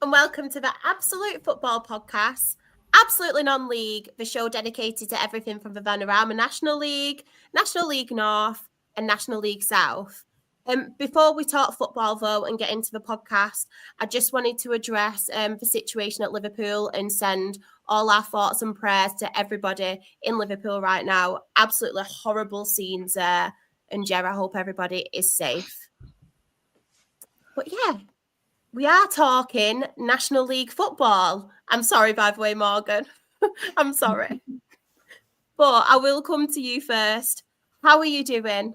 and welcome to the Absolute Football Podcast, Absolutely Non-League, the show dedicated to everything from the Vanarama National League North, and National League South. Before we talk football, though, and get into the podcast, I just wanted to address the situation at Liverpool and send all our thoughts and prayers to everybody in Liverpool right now. Absolutely horrible scenes there. And Jer, I hope everybody is safe. But yeah, we are talking National League football. I'm sorry, by the way, Morgan. I'm sorry. But I will come to you first. How are you doing?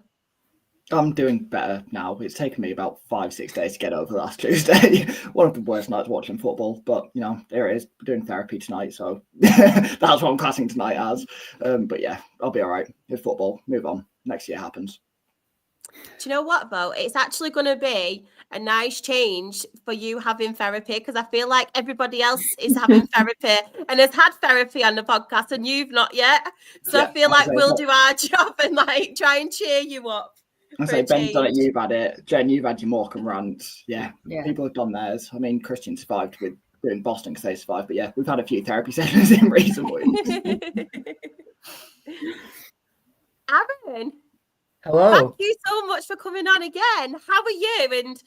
I'm doing better now. It's taken me about 5-6 days to get over last Tuesday. One of the worst nights watching football, but there it is. We're doing therapy tonight, so that's what I'm classing tonight as. But yeah, I'll be all right. It's football. Move on. Next year happens. Do you know what, though? It's actually going to be a nice change for you having therapy, because I feel like everybody else is having therapy and has had therapy on the podcast and you've not yet. So yeah, I feel like we'll do our job and try and cheer you up. I say Ben's done it, you've had it. Jen, you've had your Morecambe rants. Yeah, people have done theirs. I mean, Christian survived with doing Boston because they survived, but yeah, we've had a few therapy sessions in recent weeks. Aaron. Hello. Thank you so much for coming on again. How are you? And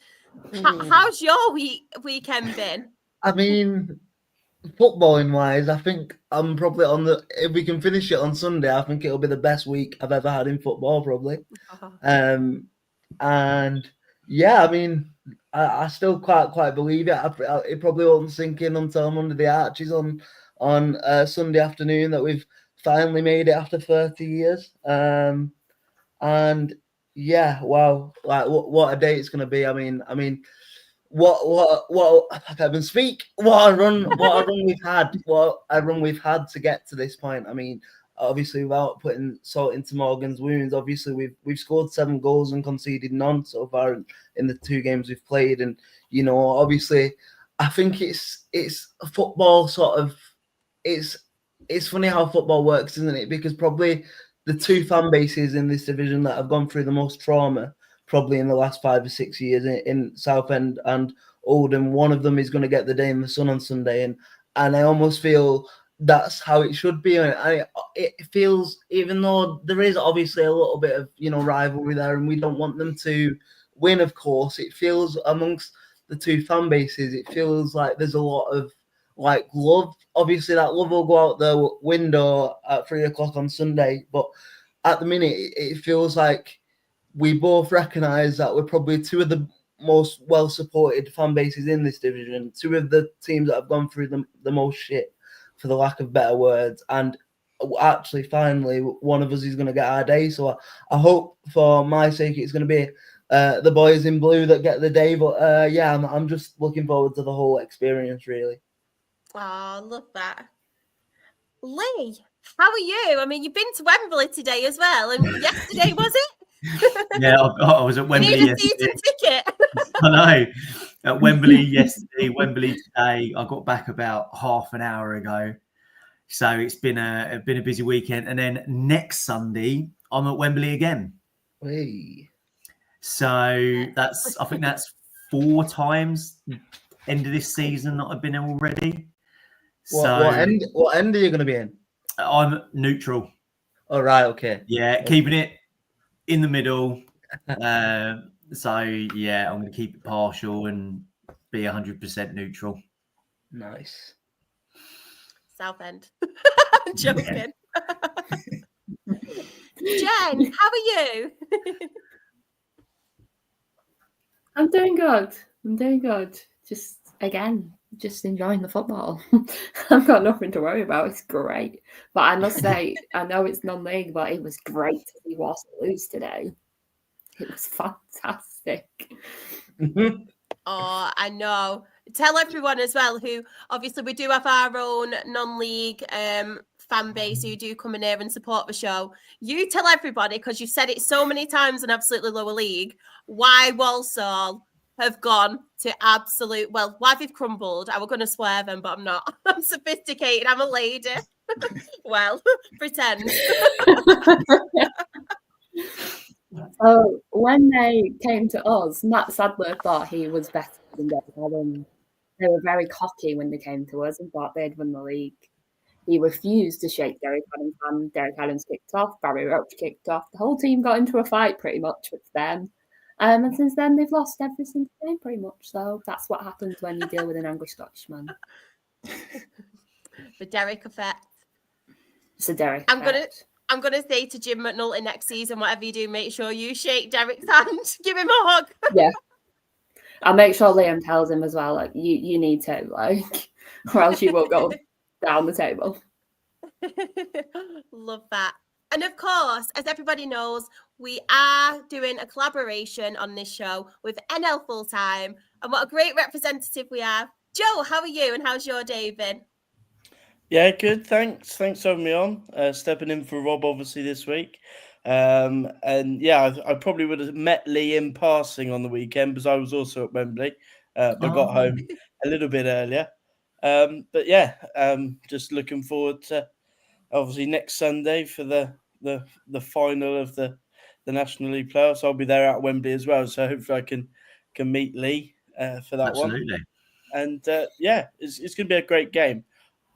how's your weekend been? I mean, footballing wise, I think I'm probably if we can finish it on Sunday, I think it'll be the best week I've ever had in football, probably. And yeah, I mean, I still quite believe it. It probably won't sink in until I'm under the arches on Sunday afternoon that we've finally made it after 30 years. And yeah, wow, like what a day it's going to be. I mean, what I can't even speak. What a run we've had to get to this point. I mean, obviously without putting salt into Morgan's wounds, obviously we've scored 7 goals and conceded none so far in the 2 games we've played, and obviously I think it's a football sort of it's funny how football works, isn't it? Because probably the 2 fan bases in this division that have gone through the most trauma probably in the last 5 or 6 years in Southend and Oldham, one of them is going to get the day in the sun on Sunday, and I almost feel that's how it should be. It feels, even though there is obviously a little bit of rivalry there, and we don't want them to win, of course, it feels amongst the 2 fan bases, it feels like there's a lot of love. Obviously that love will go out the window at 3 o'clock on Sunday, but at the minute it feels like we both recognise that we're probably 2 of the most well-supported fan bases in this division, 2 of the teams that have gone through the most shit, for the lack of better words, and actually finally one of us is going to get our day. So I hope for my sake it's going to be the boys in blue that get the day, but yeah, I'm just looking forward to the whole experience, really. Oh, love that. Lee, how are you? I mean, you've been to Wembley today as well, and yesterday, was it? Yeah, I was at Wembley yesterday. Season ticket. I know. At Wembley yesterday, Wembley today. I got back about half an hour ago. So it's been a busy weekend. And then next Sunday, I'm at Wembley again. Hey. So I think that's 4 times end of this season that I've been in already. What end are you going to be in? I'm neutral. All right, okay. Yeah, keeping it in the middle. So yeah, I'm going to keep it partial and be 100% neutral. Nice. Southend. I'm joking. Jen, how are you? I'm doing good. Just enjoying the football. I've got nothing to worry about. It's great. But I must say, I know it's non-league, but it was great to see Wasps lose today. It was fantastic. Oh, I know. Tell everyone as well who, obviously, we do have our own non-league fan base who do come in here and support the show. You tell everybody, because you've said it so many times in Absolutely Lower League, why Walsall have gone to absolute, well, why they've crumbled. I was going to swear them, but I'm not. I'm sophisticated. I'm a lady. Well, pretend. So when they came to us, Matt Sadler thought he was better than David Adam. They were very cocky when they came to us and thought they'd won the league. He refused to shake Derek Adams' hand. Derek Adams kicked off. Barry Roach kicked off. The whole team got into a fight pretty much with them. And since then, they've lost every single game pretty much. So that's what happens when you deal with an angry Scottishman. The Derek effect. It's a Derek I'm effect. gonna say to Jim McNulty next season, whatever you do, make sure you shake Derek's hand. Give him a hug. Yeah. I'll make sure Liam tells him as well, like, you need to, like, or else you will go down the table. Love that. And of course, as everybody knows, we are doing a collaboration on this show with NL Fulltime. And what a great representative we have. Joe, how are you and how's your day been? Yeah, good. Thanks for having me on. Stepping in for Rob, obviously, this week. And yeah, I probably would have met Lee in passing on the weekend because I was also at Wembley. But got home a little bit earlier. But yeah, just looking forward to obviously next Sunday for the final of the National League playoffs. I'll be there at Wembley as well, so hopefully I can meet Lee for that one. Absolutely. And yeah, it's going to be a great game.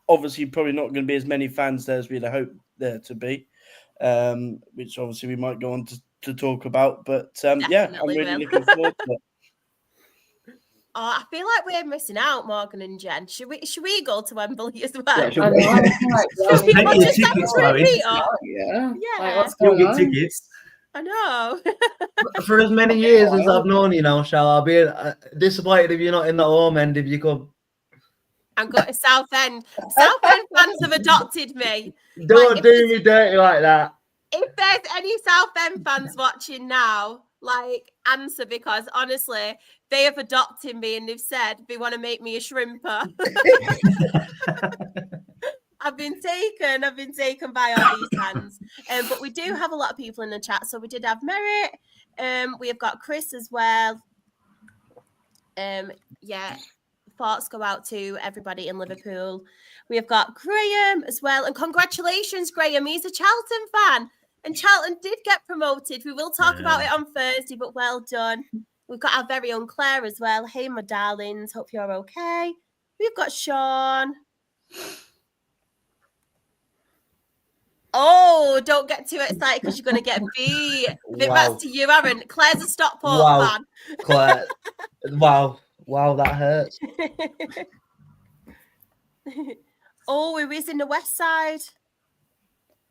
Obviously, probably not going to be as many fans there as we'd hoped there to be, which obviously we might go on to talk about. But yeah, I'm really looking forward to it. Oh, I feel like we're missing out, Morgan and Jen. Should we go to Wembley as well? Yeah, Should we? we Plenty of just have tickets, a Chloe. meet up? Yeah. Yeah. What's You'll going get on? tickets. I know. For as many years as I've known you now, Shall, I'll be disappointed if you're not in the home end if you come. I'm going to Southend. Southend fans have adopted me. Don't do me dirty like that. If there's any Southend fans watching now, like, answer, because honestly, they have adopted me and they've said they want to make me a shrimper. I've been taken by all these fans. But we do have a lot of people in the chat. So we did have Merritt. We have got Chris as well. Yeah. Thoughts go out to everybody in Liverpool. We have got Graham as well. And congratulations, Graham. He's a Charlton fan. And Charlton did get promoted. We will talk about it on Thursday, but well done. We've got our very own Claire as well. Hey, my darlings. Hope you're okay. We've got Sean. Oh, don't get too excited because you're going to get beat. I think that's to you, Aaron. Claire's a Stockport fan. Claire. Wow, that hurts. Oh, we was in the West Side.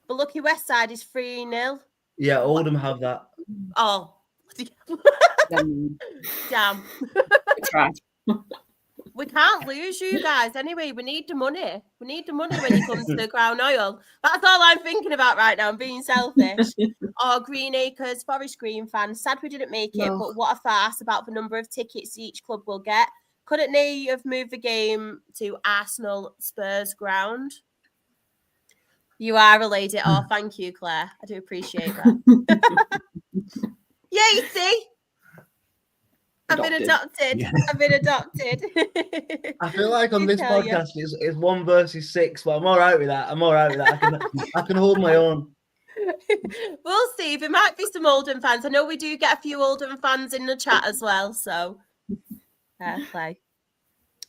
The lucky West Side is 3-0. Yeah, Oldham have that. Oh. Damn. We can't lose you guys. Anyway, we need the money. We need the money when you come to the Crown Oil. That's all I'm thinking about right now. I'm being selfish. Oh, Green Acres, Forest Green fans. Sad we didn't make it, but what a farce about the number of tickets each club will get. Couldn't they have moved the game to Arsenal Spurs ground? You are a lady. Oh, thank you, Claire. I do appreciate that. Yeah, you see? I've been adopted. Yeah. I've been adopted. I feel like on this podcast it's 1 versus 6, but I'm all right with that. I can hold my own. We'll see. There might be some Oldham fans. I know we do get a few Oldham fans in the chat as well. So, fair play.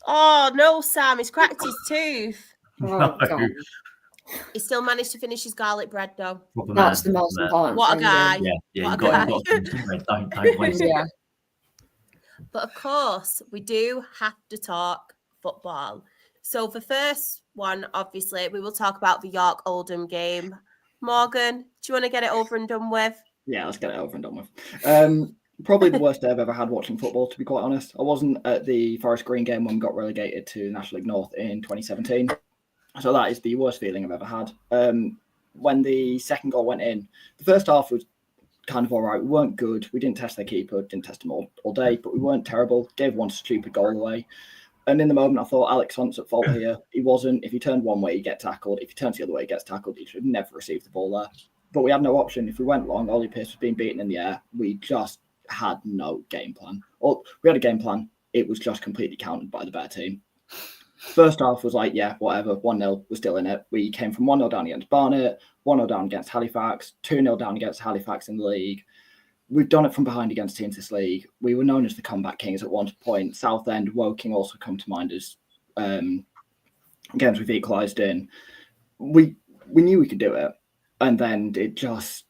Oh no, Sam! He's cracked his tooth. Oh, God. He still managed to finish his garlic bread, though. That's the most important. What a thing, guy! Yeah, What you a got guy. don't waste it. Yeah. But of course, we do have to talk football. So the first one, obviously, we will talk about the York Oldham game. Morgan, do you want to get it over and done with? Yeah, let's get it over and done with. Probably the worst day I've ever had watching football, to be quite honest. I wasn't at the Forest Green game when we got relegated to National League North in 2017. So that is the worst feeling I've ever had. When the second goal went in, the first half was kind of all right. We weren't good. We didn't test their keeper, didn't test him all day, but we weren't terrible. Gave one stupid goal away. And in the moment, I thought Alex Hunt's at fault here. He wasn't. If he turned one way, he'd get tackled. If he turns the other way, he gets tackled. He should have never received the ball there. But we had no option. If we went long, Ollie Pierce was being beaten in the air. We just had no game plan. Or we had a game plan. It was just completely countered by the better team. First half was like, yeah, whatever. 1-0, we're still in it. We came from 1-0 down against Barnet, 1-0 down against Halifax, 2-0 down against Halifax in the league. we've done it from behind against teams this league. We were known as the comeback kings at one point. Southend, Woking also come to mind as games we've equalised in. We knew we could do it, and then it just,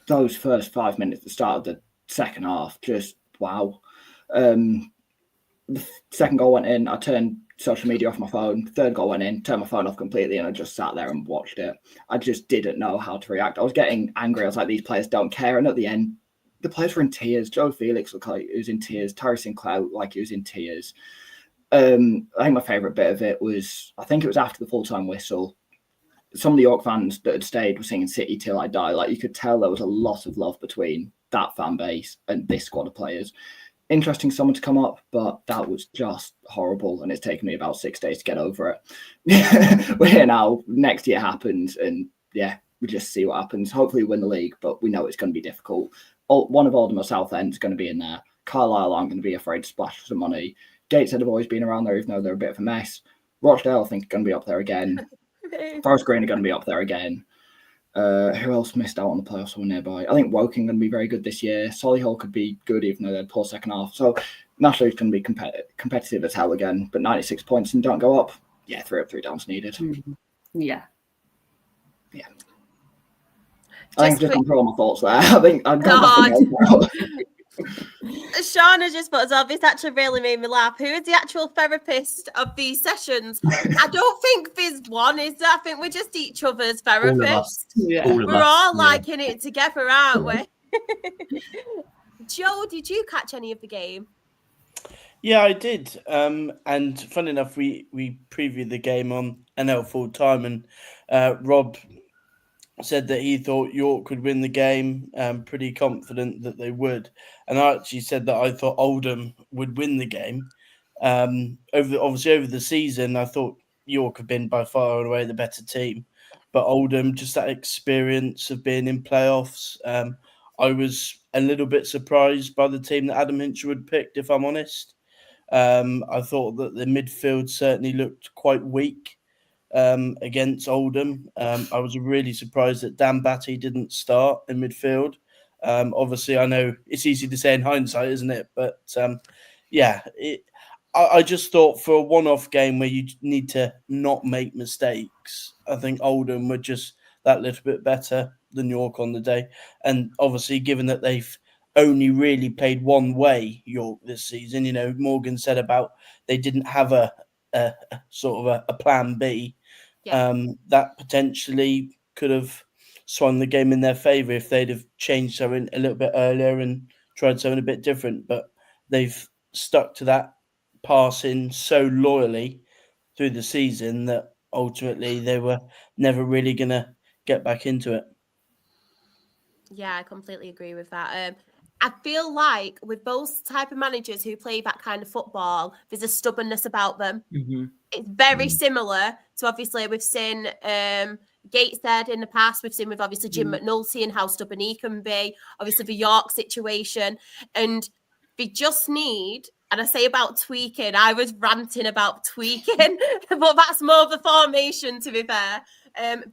those first 5 minutes at the start of the second half, just wow. The second goal went in, I turned social media off my phone. Third goal went in, turned my phone off completely, and I just sat there and watched it. I just didn't know how to react. I was getting angry. I was like, these players don't care. And at the end, the players were in tears. Joe Felix looked like he was in tears. Terry Sinclair looked like he was in tears. I think my favourite bit of it was, I think it was after the full-time whistle. Some of the York fans that had stayed were singing City Till I Die. Like, you could tell there was a lot of love between that fan base and this squad of players. Interesting someone to come up, but that was just horrible, and it's taken me about 6 days to get over it. We're here now. Next year happens, and yeah, we just see what happens. Hopefully we win the league, but we know it's going to be difficult. One of Oldham or Southend is going to be in there. Carlisle aren't going to be afraid to splash some money. Gateshead have always been around there, even though they're a bit of a mess. Rochdale, I think, are going to be up there again. Forest Green are going to be up there again. Who else missed out on the playoffs or nearby? I think Woking are going to be very good this year. Solihull could be good, even though they had poor second half. So National League's going to be competitive as hell again. But 96 points and don't go up. Yeah, 3 up, 3 downs needed. Mm-hmm. Yeah. I think I've just gone through all my thoughts there. I think I've got Shauna just put us off. It's actually really made me laugh. Who is the actual therapist of these sessions? I don't think there's one, is there? I think we're just each other's therapists. We're all liking it together, aren't we? Joe, did you catch any of the game? Yeah, I did. And funny enough, we previewed the game on NL full time, and Rob said that he thought York would win the game, pretty confident that they would. And I actually said that I thought Oldham would win the game. Over the season, I thought York had been by far and away the better team. But Oldham, just that experience of being in playoffs, I was a little bit surprised by the team that Adam Hinchelwood picked, if I'm honest. I thought that the midfield certainly looked quite weak against Oldham. I was really surprised that Dan Batty didn't start in midfield. Obviously, I know it's easy to say in hindsight, isn't it? But I just thought for a one-off game where you need to not make mistakes, I think Oldham were just that little bit better than York on the day. And obviously, given that they've only really played one way, York, this season, you know, Morgan said about they didn't have a sort of a plan B. Yeah. That potentially could have swung the game in their favour if they'd have changed something a little bit earlier and tried something a bit different. But they've stuck to that passing so loyally through the season that ultimately they were never really going to get back into it. Yeah, I completely agree with that. I feel like with both type of managers who play that kind of football, there's a stubbornness about them. Mm-hmm. It's very similar to, obviously, we've seen Gateshead in the past. We've seen with, obviously, Jim McNulty and how stubborn he can be. Obviously, the York situation. And they just need, and I say about tweaking, I was ranting about tweaking, but that's more of the formation, to be fair.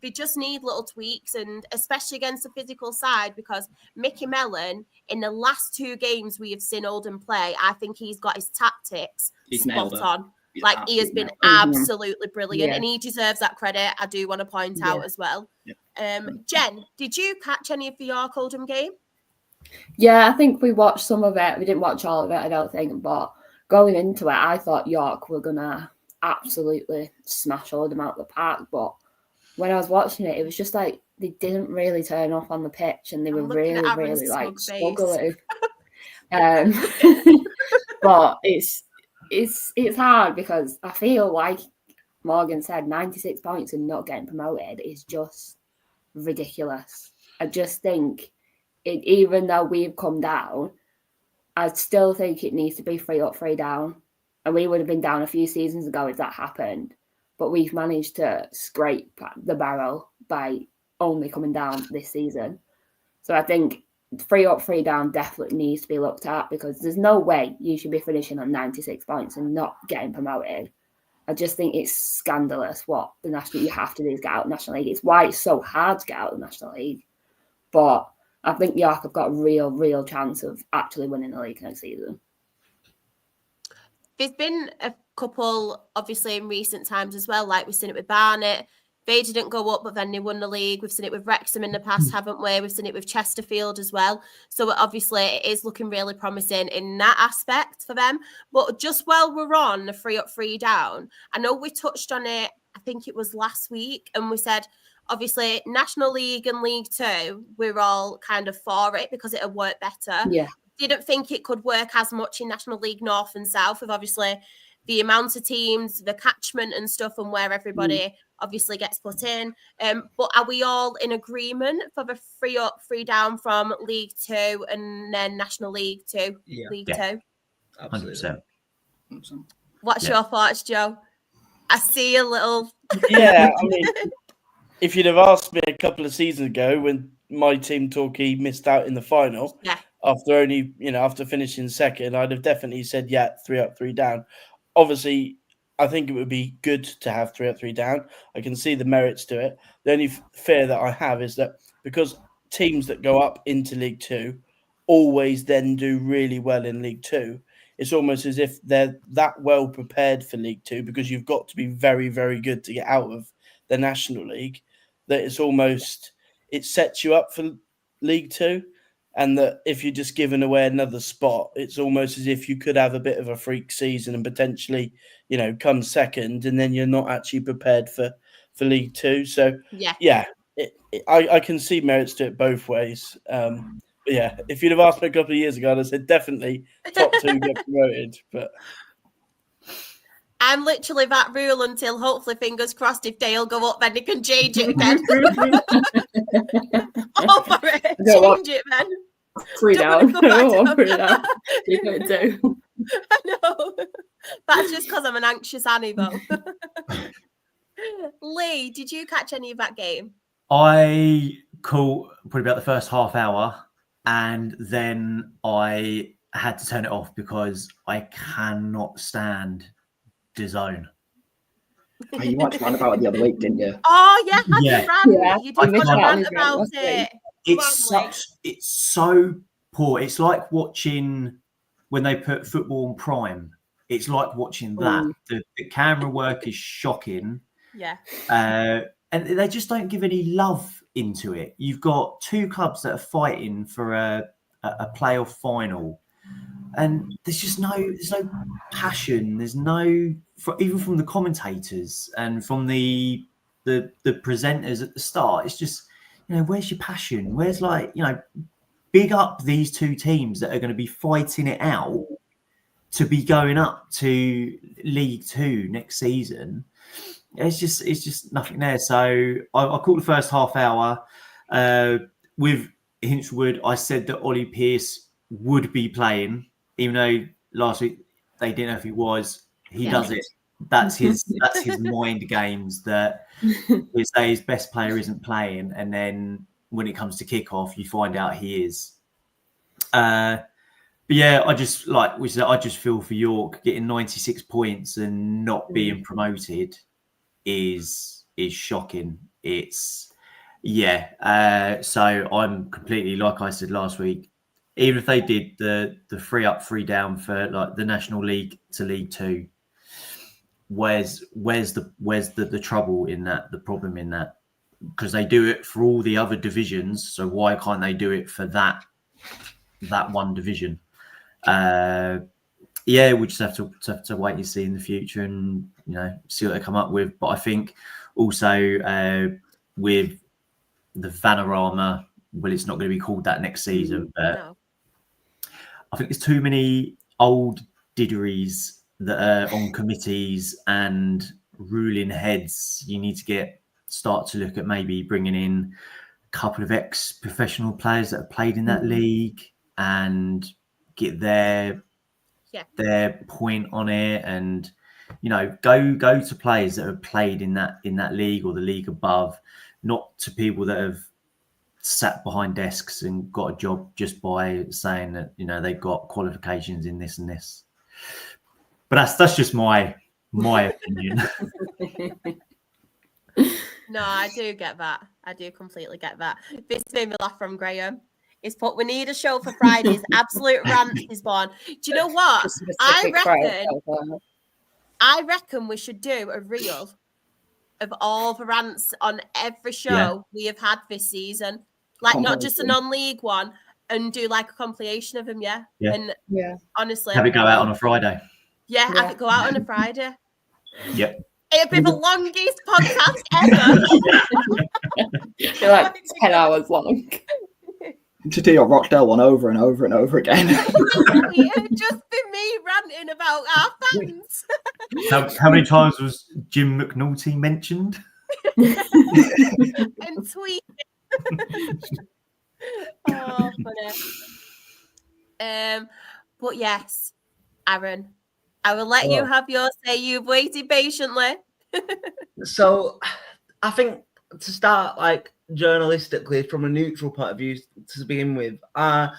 They just need little tweaks, and especially against the physical side, because Mickey Mellon, in the last 2 games we have seen Oldham play, I think he's got his tactics spot on. Like, he has been absolutely brilliant, and he deserves that credit. I do want to point out as well. Yeah. Jen, did you catch any of the York Oldham game? Yeah, I think we watched some of it. We didn't watch all of it, I don't think, but going into it, I thought York were going to absolutely smash Oldham out of the park, but when I was watching it, it was just like they didn't really turn off on the pitch, and they were really like struggling. But it's hard because I feel like Morgan said 96 points and not getting promoted is just ridiculous. I just think even though we've come down, I still think it needs to be 3 up, 3 down, and we would have been down a few seasons ago if that happened. But we've managed to scrape the barrel by only coming down this season. So I think 3 up, 3 down definitely needs to be looked at, because there's no way you should be finishing on 96 points and not getting promoted. I just think it's scandalous what you have to do is get out of the National League. It's why it's so hard to get out of the National League. But I think York have got a real chance of actually winning the league next season. There's been a couple, obviously, in recent times as well. Like we've seen it with Barnet. They didn't go up, but then they won the league. We've seen it with Wrexham in the past, haven't we? We've seen it with Chesterfield as well. So obviously it is looking really promising in that aspect for them. But just while we're on the 3 up, 3 down, I know we touched on it, I think it was last week, and we said, obviously, National League and League Two, we're all kind of for it because it'll work better. Yeah. Didn't think it could work as much in National League North and South with obviously the amount of teams, the catchment and stuff, and where everybody obviously gets put in. But are we all in agreement for the 3 up, 3 down from League Two and then National League Two, League Two? 100%. What's your thoughts, Joe? I see a little. Yeah, I mean, if you'd have asked me a couple of seasons ago when my team Torquay missed out in the final, after finishing second, I'd have definitely said 3 up, 3 down. Obviously, I think it would be good to have 3 up, 3 down. I can see the merits to it. The only fear that I have is that because teams that go up into League Two always then do really well in League Two, it's almost as if they're that well prepared for League Two because you've got to be very, very good to get out of the National League, that it's almost, it sets you up for League Two. And that if you're just giving away another spot, it's almost as if you could have a bit of a freak season and potentially, come second, and then you're not actually prepared for League Two. So, I can see merits to it both ways. If you'd have asked me a couple of years ago, I'd have said definitely top 2 get promoted. But I'm literally that rule until hopefully, fingers crossed, if Dale go up, then he can change it again. For it. Change it, man. 3 down. 3 down. You could do. I know. That's just because I'm an anxious Annie, though. Lee, did you catch any of that game? I caught probably about the first half hour, and then I had to turn it off because I cannot stand DAZN. Oh, you watched rant about it the other week, didn't you? Oh yeah, you did miss out rant about it. It's so poor. It's like watching when they put football on Prime. It's like watching that. The camera work is shocking. Yeah. And they just don't give any love into it. You've got 2 clubs that are fighting for a playoff final, and there's no passion. There's no, even from the commentators and from the presenters at the start. It's just, where's your passion? Where's big up these 2 teams that are going to be fighting it out to be going up to League Two next season. It's just nothing there. So I caught the first half hour with Hinchwood. I said that Ollie Pearce would be playing, even though last week they didn't know if he was. He does it. That's his mind games, that we say his best player isn't playing, and then when it comes to kickoff, you find out he is. But yeah, I just, like we said, I just feel for York getting 96 points and not being promoted is shocking. It's so I'm completely, like I said last week, even if they did the 3 up, 3 down for the National League to League Two, where's the trouble in that, the problem in that? Because they do it for all the other divisions, so why can't they do it for that one division? We just have to wait and see in the future, and see what they come up with. But I think also with the Vanarama, well, it's not going to be called that next season, but no. I think there's too many old didgeries that are on committees and ruling heads. You need to start to look at maybe bringing in a couple of ex-professional players that have played in that league and get their point on it, and go to players that have played in that league or the league above, not to people that have sat behind desks and got a job just by saying that they've got qualifications in this and this. But that's just my opinion. No, I do get that. I do completely get that. This made me laugh from Graham. He's put, we need a show for Fridays. Absolute rant is born. Do you know what? I reckon we should do a reel of all the rants on every show we have had this season. Like, not just a non-league one, and do like a compilation of them, And honestly, have it go out on a Friday. Have it go out on a Friday. Yep. It'd be the longest podcast ever. They're like 10 hours long. To do your Rochdale one over and over and over again. It'd just be me ranting about our fans. How many times was Jim McNulty mentioned? And tweeting. Oh, funny. But yes, Aaron, I will let you have your say. You've waited patiently. So, I think to start, like, journalistically, from a neutral point of view, to begin with, I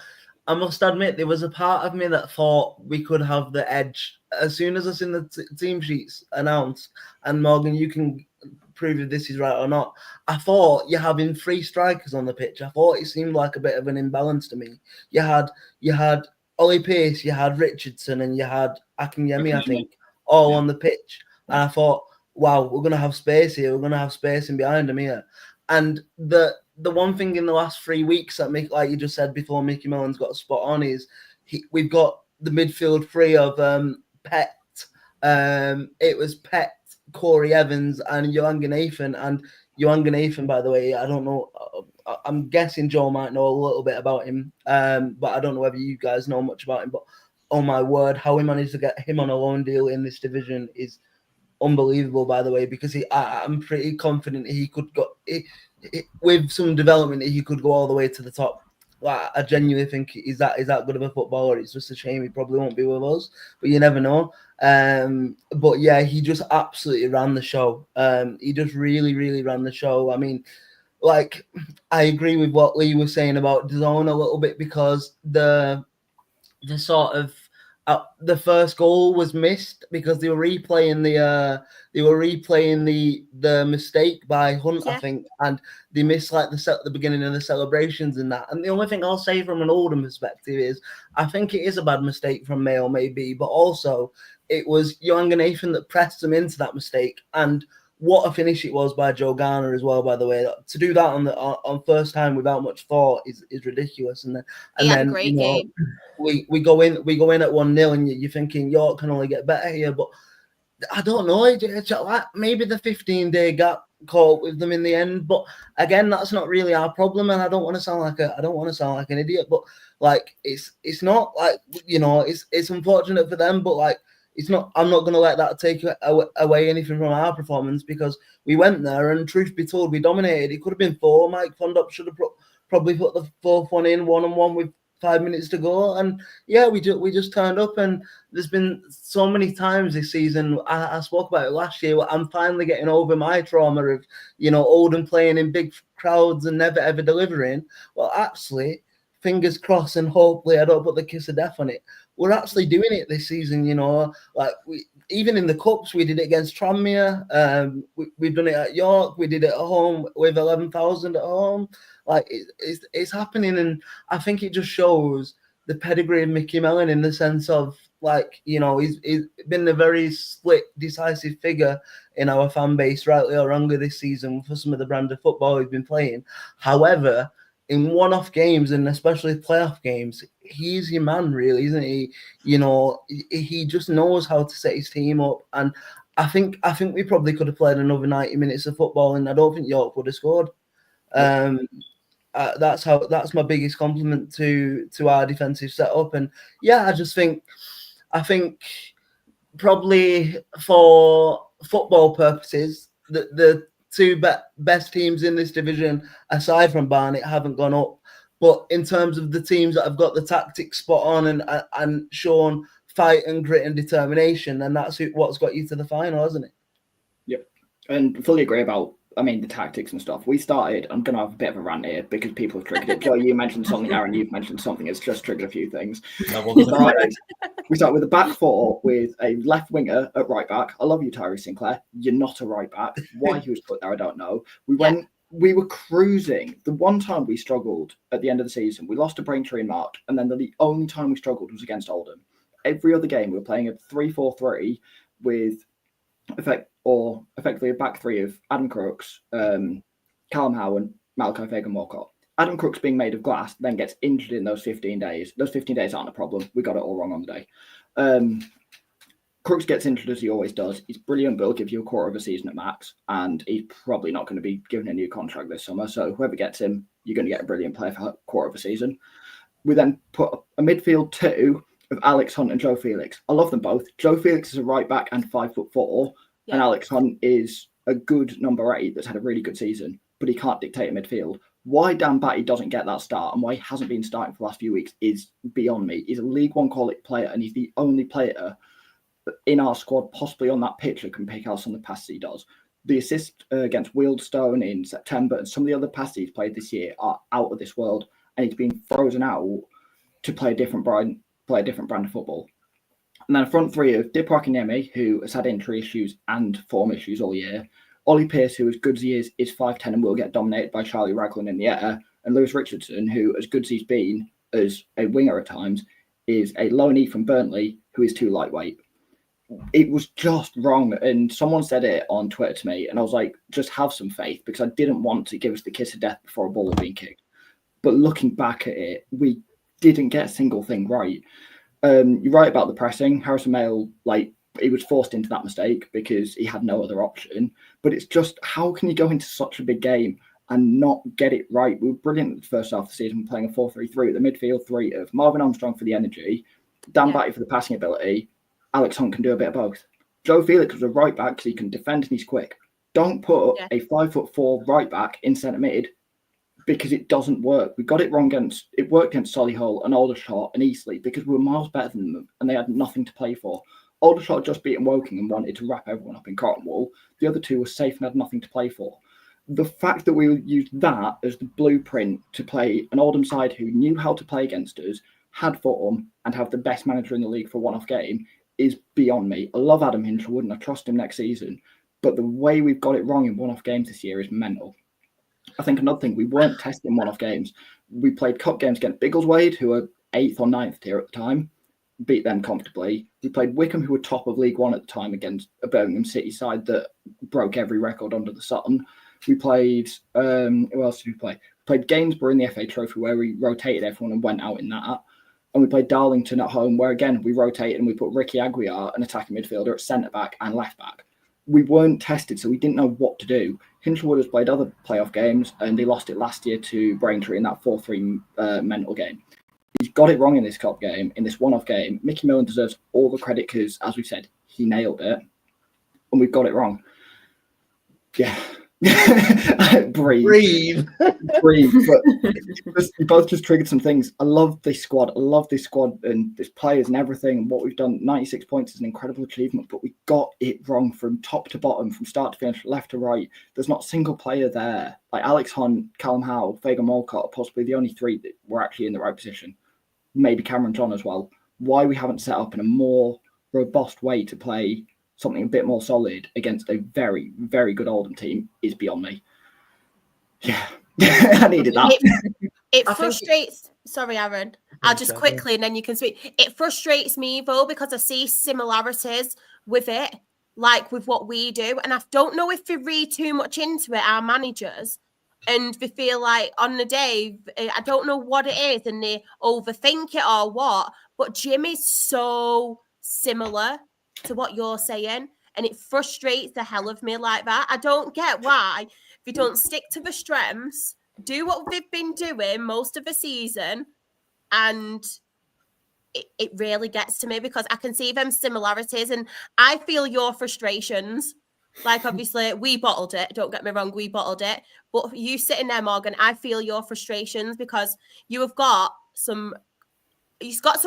must admit there was a part of me that thought we could have the edge. As soon as I seen the team sheets announced, and Morgan, you can prove if this is right or not, I thought you're having 3 strikers on the pitch. I thought it seemed like a bit of an imbalance to me. You had Ollie Pearce, you had Richardson, and you had Akinyemi, I think, all on the pitch. And I thought, wow, we're going to have space here. We're going to have space in behind them here. And the one thing in the last 3 weeks that, like you just said before, Mickey Mellon's got a spot on is we've got the midfield three of Pett. It was Pett, Corey Evans, and Johangen Nathan. And Johangen Nathan, by the way, I don't know. I'm guessing Joe might know a little bit about him, but I don't know whether you guys know much about him. But oh my word, how we managed to get him on a loan deal in this division is unbelievable, by the way, because I'm pretty confident he could go with some development. He could go all the way to the top. Like, I genuinely think he's that good of a footballer. It's just a shame he probably won't be with us, but you never know. But yeah, he just absolutely ran the show. He just really, really ran the show. I mean, like, I agree with what Lee was saying about DAZN a little bit, because the sort of the first goal was missed because they were replaying the mistake by Hunt, I think, and they missed like the beginning of the celebrations and that. And the only thing I'll say from an Oldham perspective is I think it is a bad mistake from Mayo, maybe, but also it was Johangen Nathan that pressed them into that mistake. And what a finish it was by Joe Garner as well, by the way. To do that on first time without much thought is ridiculous. And then great game. We go in at 1-0 and you're thinking York can only get better here, but I don't know. It's like maybe the 15-day gap caught with them in the end, but again, that's not really our problem. And I don't want to sound like an idiot, but like it's not like, you know, it's unfortunate for them, but like it's not. I'm not going to let that take away anything from our performance, because we went there and, truth be told, we dominated. It could have been 4. Mike Fondop should have probably put the 4th one in 1-on-1 with 5 minutes to go, and yeah, we just turned up. And there's been so many times this season, I spoke about it last year, where I'm finally getting over my trauma of, you know, Oldham playing in big crowds and never ever delivering. Well, actually, fingers crossed, and hopefully I don't put the kiss of death on it, we're actually doing it this season. You know, like even in the cups, we did it against Tranmere. We've done it at York. We did it at home with 11,000 at home. Like it's happening, and I think it just shows the pedigree of Mickey Mellon in the sense of, like, you know, he's been a very split, decisive figure in our fan base, rightly or wrongly, this season for some of the brand of football he's been playing. However, in one-off games, and especially playoff games, he's your man, really, isn't he? You know, he just knows how to set his team up, and I think we probably could have played another 90 minutes of football, and I don't think York would have scored. That's my biggest compliment to our defensive setup. And yeah, I think probably for football purposes, the two best teams in this division, aside from Barnet, haven't gone up. But in terms of the teams that have got the tactics spot on and shown fight and grit and determination, and that's what's got you to the final, hasn't it? Yep, and fully agree about, I mean, the tactics and stuff. We started, I'm going to have a bit of a rant here because people have triggered it. Joe, you mentioned something, Aaron, you've mentioned something. It's just triggered a few things. We started with a back 4 with a left winger at right back. I love you, Tyree Sinclair. You're not a right back. Why he was put there, I don't know. We went we were cruising. The one time we struggled at the end of the season, we lost to Braintree in March, and then the only time we struggled was against Oldham. Every other game, we were playing a 3-4-3 with effectively a back three of Adam Crooks, Callum Howe, and Malachi Fagan-Walcott. Adam Crooks, being made of glass, then gets injured in those 15 days. Those 15 days aren't a problem. We got it all wrong on the day. Crooks gets injured as he always does. He's brilliant, but he'll give you a quarter of a season at max, and he's probably not going to be given a new contract this summer. So whoever gets him, you're going to get a brilliant player for a quarter of a season. We then put a midfield two of Alex Hunt and Joe Felix. I love them both. Joe Felix is a right back and 5'4", and Alex Hunt is a good number 8 that's had a really good season, but he can't dictate a midfield. Why Dan Batty doesn't get that start and why he hasn't been starting for the last few weeks is beyond me. He's a League One quality player, and he's the only player in our squad, possibly on that pitch, that can pick out some of the passes he does. The assist against Wealdstone in September and some of the other passes he's played this year are out of this world, and he's been frozen out to play a different brand of football. And then a front three of Dipak Anyemi, who has had injury issues and form issues all year. Ollie Pearce, who as good as he is 5'10" and will get dominated by Charlie Raglan in the air. And Lewis Richardson, who as good as he's been as a winger at times, is a loanee from Burnley who is too lightweight. It was just wrong. And someone said it on Twitter to me, and I was like, just have some faith, because I didn't want to give us the kiss of death before a ball had been kicked. But looking back at it, we didn't get a single thing right. You're right about the pressing. Harrison Mayle, he was forced into that mistake because he had no other option. But it's just, how can you go into such a big game and not get it right? We were brilliant at the first half of the season, playing a 4-3-3 at the midfield three of Marvin Armstrong for the energy, Dan Batty for the passing ability. Alex Hunt can do a bit of both. Joe Felix was a right back because he can defend and he's quick. Don't put a 5'4" right back in centre mid, because it doesn't work. We got it wrong it worked against Solihull and Aldershot and Eastleigh because we were miles better than them and they had nothing to play for. Aldershot just beaten Woking and wanted to wrap everyone up in cotton wool. The other two were safe and had nothing to play for. The fact that we used that as the blueprint to play an Oldham side who knew how to play against us, had form, and have the best manager in the league for a one-off game is beyond me. I love Adam Hinchelwood and I trust him next season, but the way we've got it wrong in one-off games this year is mental. I think another thing, we weren't testing one-off games. We played cup games against Biggleswade, who were 8th or 9th tier at the time, beat them comfortably. We played Wickham, who were top of League One at the time, against a Birmingham City side that broke every record under the Sutton. We played, who else did we play? We played Gainsborough in the FA Trophy, where we rotated everyone and went out in that. And we played Darlington at home, where again, we rotated and we put Ricky Aguiar, an attacking midfielder, at centre-back and left-back. We weren't tested, so we didn't know what to do. Hinchelwood has played other playoff games, and he lost it last year to Braintree in that 4-3 mental game. He's got it wrong in this cup game, in this one-off game. Mickey Millen deserves all the credit because, as we said, he nailed it, and we've got it wrong. Yeah. Breathe. But you both just triggered some things. I love this squad and this players and everything and what we've done. 96 points is an incredible achievement, but we got it wrong from top to bottom, from start to finish, left to right. There's not a single player there. Like Alex Hunt, Callum Howe, Fagan Walcott are possibly the only three that were actually in the right position. Maybe Cameron John as well. Why we haven't set up in a more robust way to play something a bit more solid against a very, very good Oldham team is beyond me. Yeah, I needed that. It frustrates. Sorry, Aaron. I'll just quickly, and then you can speak. It frustrates me though because I see similarities with it, like with what we do, and I don't know if we read too much into it, our managers, and we feel like on the day, I don't know what it is, and they overthink it or what. But Jim is so similar to what you're saying, and it frustrates the hell of me like that. I don't get why we don't stick to the strengths, do what they've been doing most of the season, and it really gets to me because I can see them similarities and I feel your frustrations. Like, obviously, we bottled it. Don't get me wrong, we bottled it. But you sitting there, Morgan, I feel your frustrations because you've got some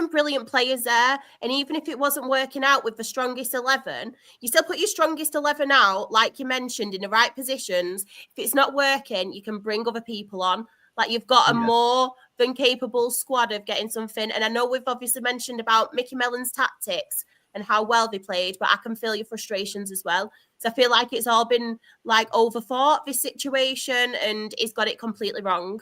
brilliant players there. And even if it wasn't working out with the strongest 11, you still put your strongest 11 out, like you mentioned, in the right positions. If it's not working, you can bring other people on. Like, you've got a more than capable squad of getting something. And I know we've obviously mentioned about Mickey Mellon's tactics and how well they played, but I can feel your frustrations as well. So I feel like it's all been like overthought, this situation, and he's got it completely wrong.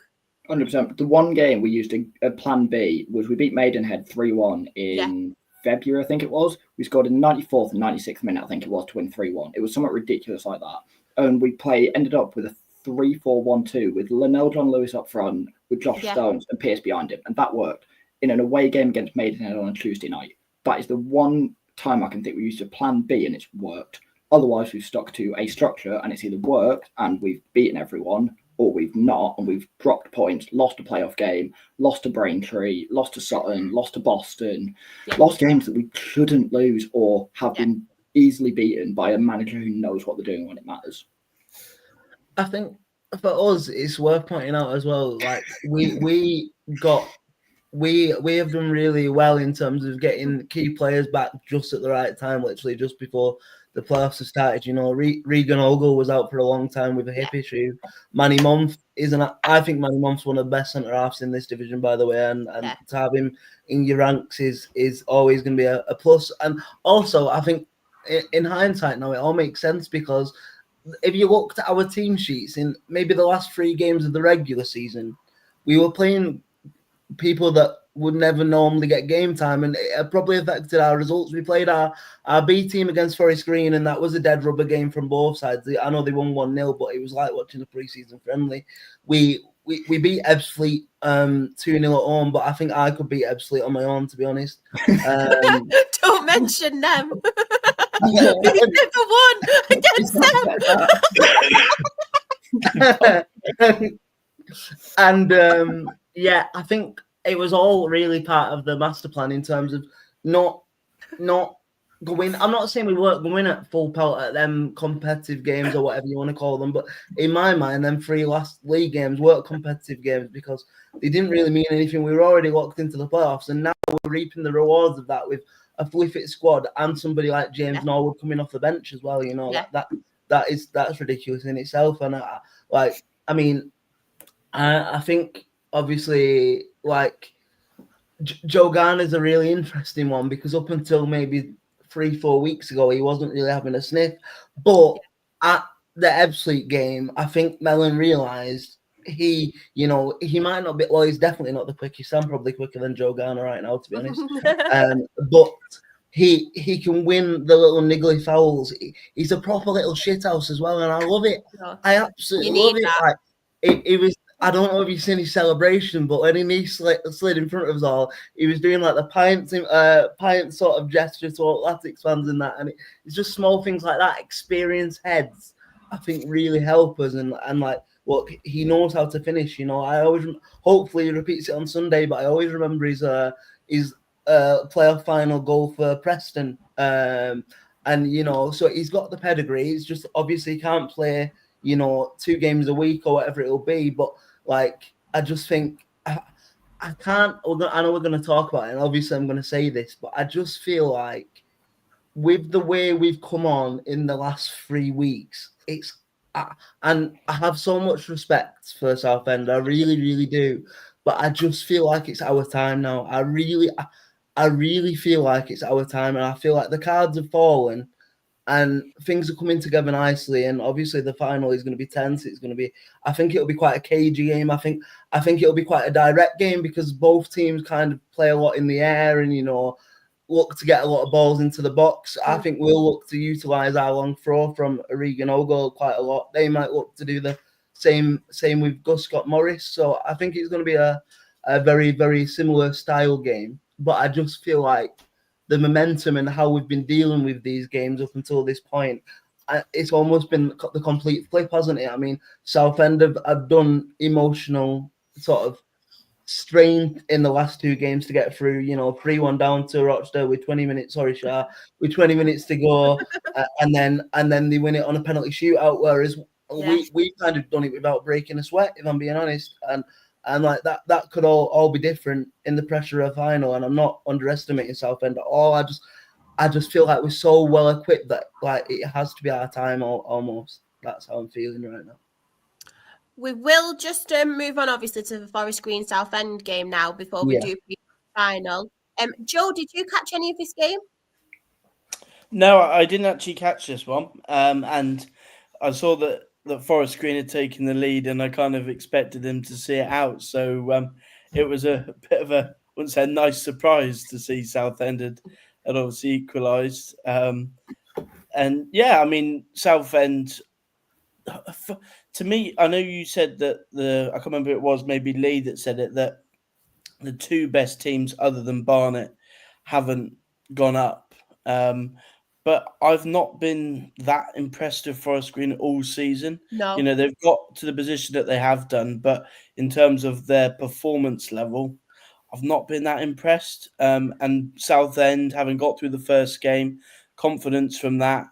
100%. The one game we used a plan B was we beat Maidenhead 3-1 in February, I think it was. We scored in the 94th and 96th minute, I think it was, to win 3-1. It was somewhat ridiculous like that. And we ended up with a 3-4-1-2 with Linnell John Lewis up front, with Josh Stones and Pierce behind him. And that worked in an away game against Maidenhead on a Tuesday night. That is the one time I can think we used a plan B and it's worked. Otherwise, we've stuck to a structure and it's either worked and we've beaten everyone, or we've not, and we've dropped points, lost a playoff game, lost to Braintree, lost to Sutton, lost to Boston, lost games that we shouldn't lose or have been easily beaten by a manager who knows what they're doing when it matters. I think for us, it's worth pointing out as well, like we have done really well in terms of getting key players back just at the right time, literally just before the playoffs have started. You know, Regan Ogle was out for a long time with a hip issue. Manny Month I think Manny Month's one of the best centre halves in this division, by the way, and to have him in your ranks is always going to be a plus. And also, I think in hindsight now, it all makes sense, because if you looked at our team sheets in maybe the last 3 games of the regular season, we were playing people that would never normally get game time, and it probably affected our results. We played our B team against Forest Green, and that was a dead rubber game from both sides. I know they won 1-0, but it was like watching a pre-season friendly. We beat Ebbsfleet 2-0 at home, but I think I could beat Ebbsfleet on my own, to be honest. Don't mention them. We never won against them. And I think it was all really part of the master plan in terms of not going. I'm not saying we weren't going at full pelt at them competitive games or whatever you want to call them, but in my mind, them 3 last league games weren't competitive games because they didn't really mean anything. We were already locked into the playoffs, and now we're reaping the rewards of that with a fully fit squad and somebody like James Norwood coming off the bench as well. You know, that's ridiculous in itself. And I think obviously, like, Joe Garner's a really interesting one, because up until maybe 3-4 weeks ago, he wasn't really having a sniff. But at the Ebbsfleet game, I think Mellon realised he might not be, well, he's definitely not the quickest. I'm probably quicker than Joe Garner right now, to be honest. But he can win the little niggly fouls. He's a proper little shithouse as well, and I love it. I absolutely love it. Like, it was. I don't know if you've seen his celebration, but when he slid in front of us all, he was doing like the pint sort of gesture to Athletics fans and that. And it's just small things like that. Experienced heads, I think, really help us. And like, look, he knows how to finish. You know, I always, hopefully he repeats it on Sunday, but I always remember his playoff final goal for Preston. And you know, so he's got the pedigree. It's just obviously he can't play, 2 games a week or whatever it'll be, but like, I just think I can't. I know we're going to talk about it, and obviously I'm going to say this, but I just feel like with the way we've come on in the last 3 weeks, and I have so much respect for Southend, I really, really do, but I just feel like it's our time now. I really feel like it's our time, and I feel like the cards have fallen. And things are coming together nicely, and obviously the final is going to be tense. It's going to be, I think it'll be quite a cagey game. I think it'll be quite a direct game, because both teams kind of play a lot in the air and, look to get a lot of balls into the box. I think we'll look to utilise our long throw from Regan Ogle quite a lot. They might look to do the same with Gus Scott Morris. So I think it's going to be a very, very similar style game. But I just feel like the momentum and how we've been dealing with these games up until this point, it's almost been the complete flip, hasn't it? I mean, Southend have done emotional sort of strain in the last 2 games to get through, 3-1 down to Rochdale with 20 minutes, with 20 minutes to go, and then they win it on a penalty shootout, whereas we kind of done it without breaking a sweat, if I'm being honest. And like that could all be different in the pressure of final. And I'm not underestimating Southend at all. I just feel like we're so well equipped that like it has to be our time almost. That's how I'm feeling right now. We will just move on, obviously, to the Forest Green Southend game now before we do the final. Joe, did you catch any of this game? No, I didn't actually catch this one. And I saw that Forest Green had taken the lead, and I kind of expected them to see it out. So it was a bit of a, I wouldn't say a nice surprise to see Southend had obviously equalised. And yeah, I mean, Southend, to me, I know you said that I can't remember who it was, maybe Lee that said it, that the two best teams other than Barnet haven't gone up. But I've not been that impressed with Forest Green all season. No. You know, they've got to the position that they have done, but in terms of their performance level, I've not been that impressed. And Southend, having got through the first game, confidence from that.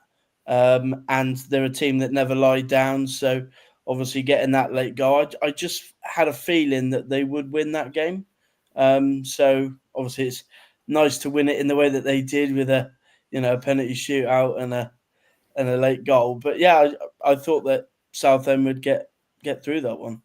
And they're a team that never lie down. So obviously getting that late goal, I just had a feeling that they would win that game. So obviously it's nice to win it in the way that they did with a penalty shootout and a late goal. But yeah, I thought that Southend would get through that one.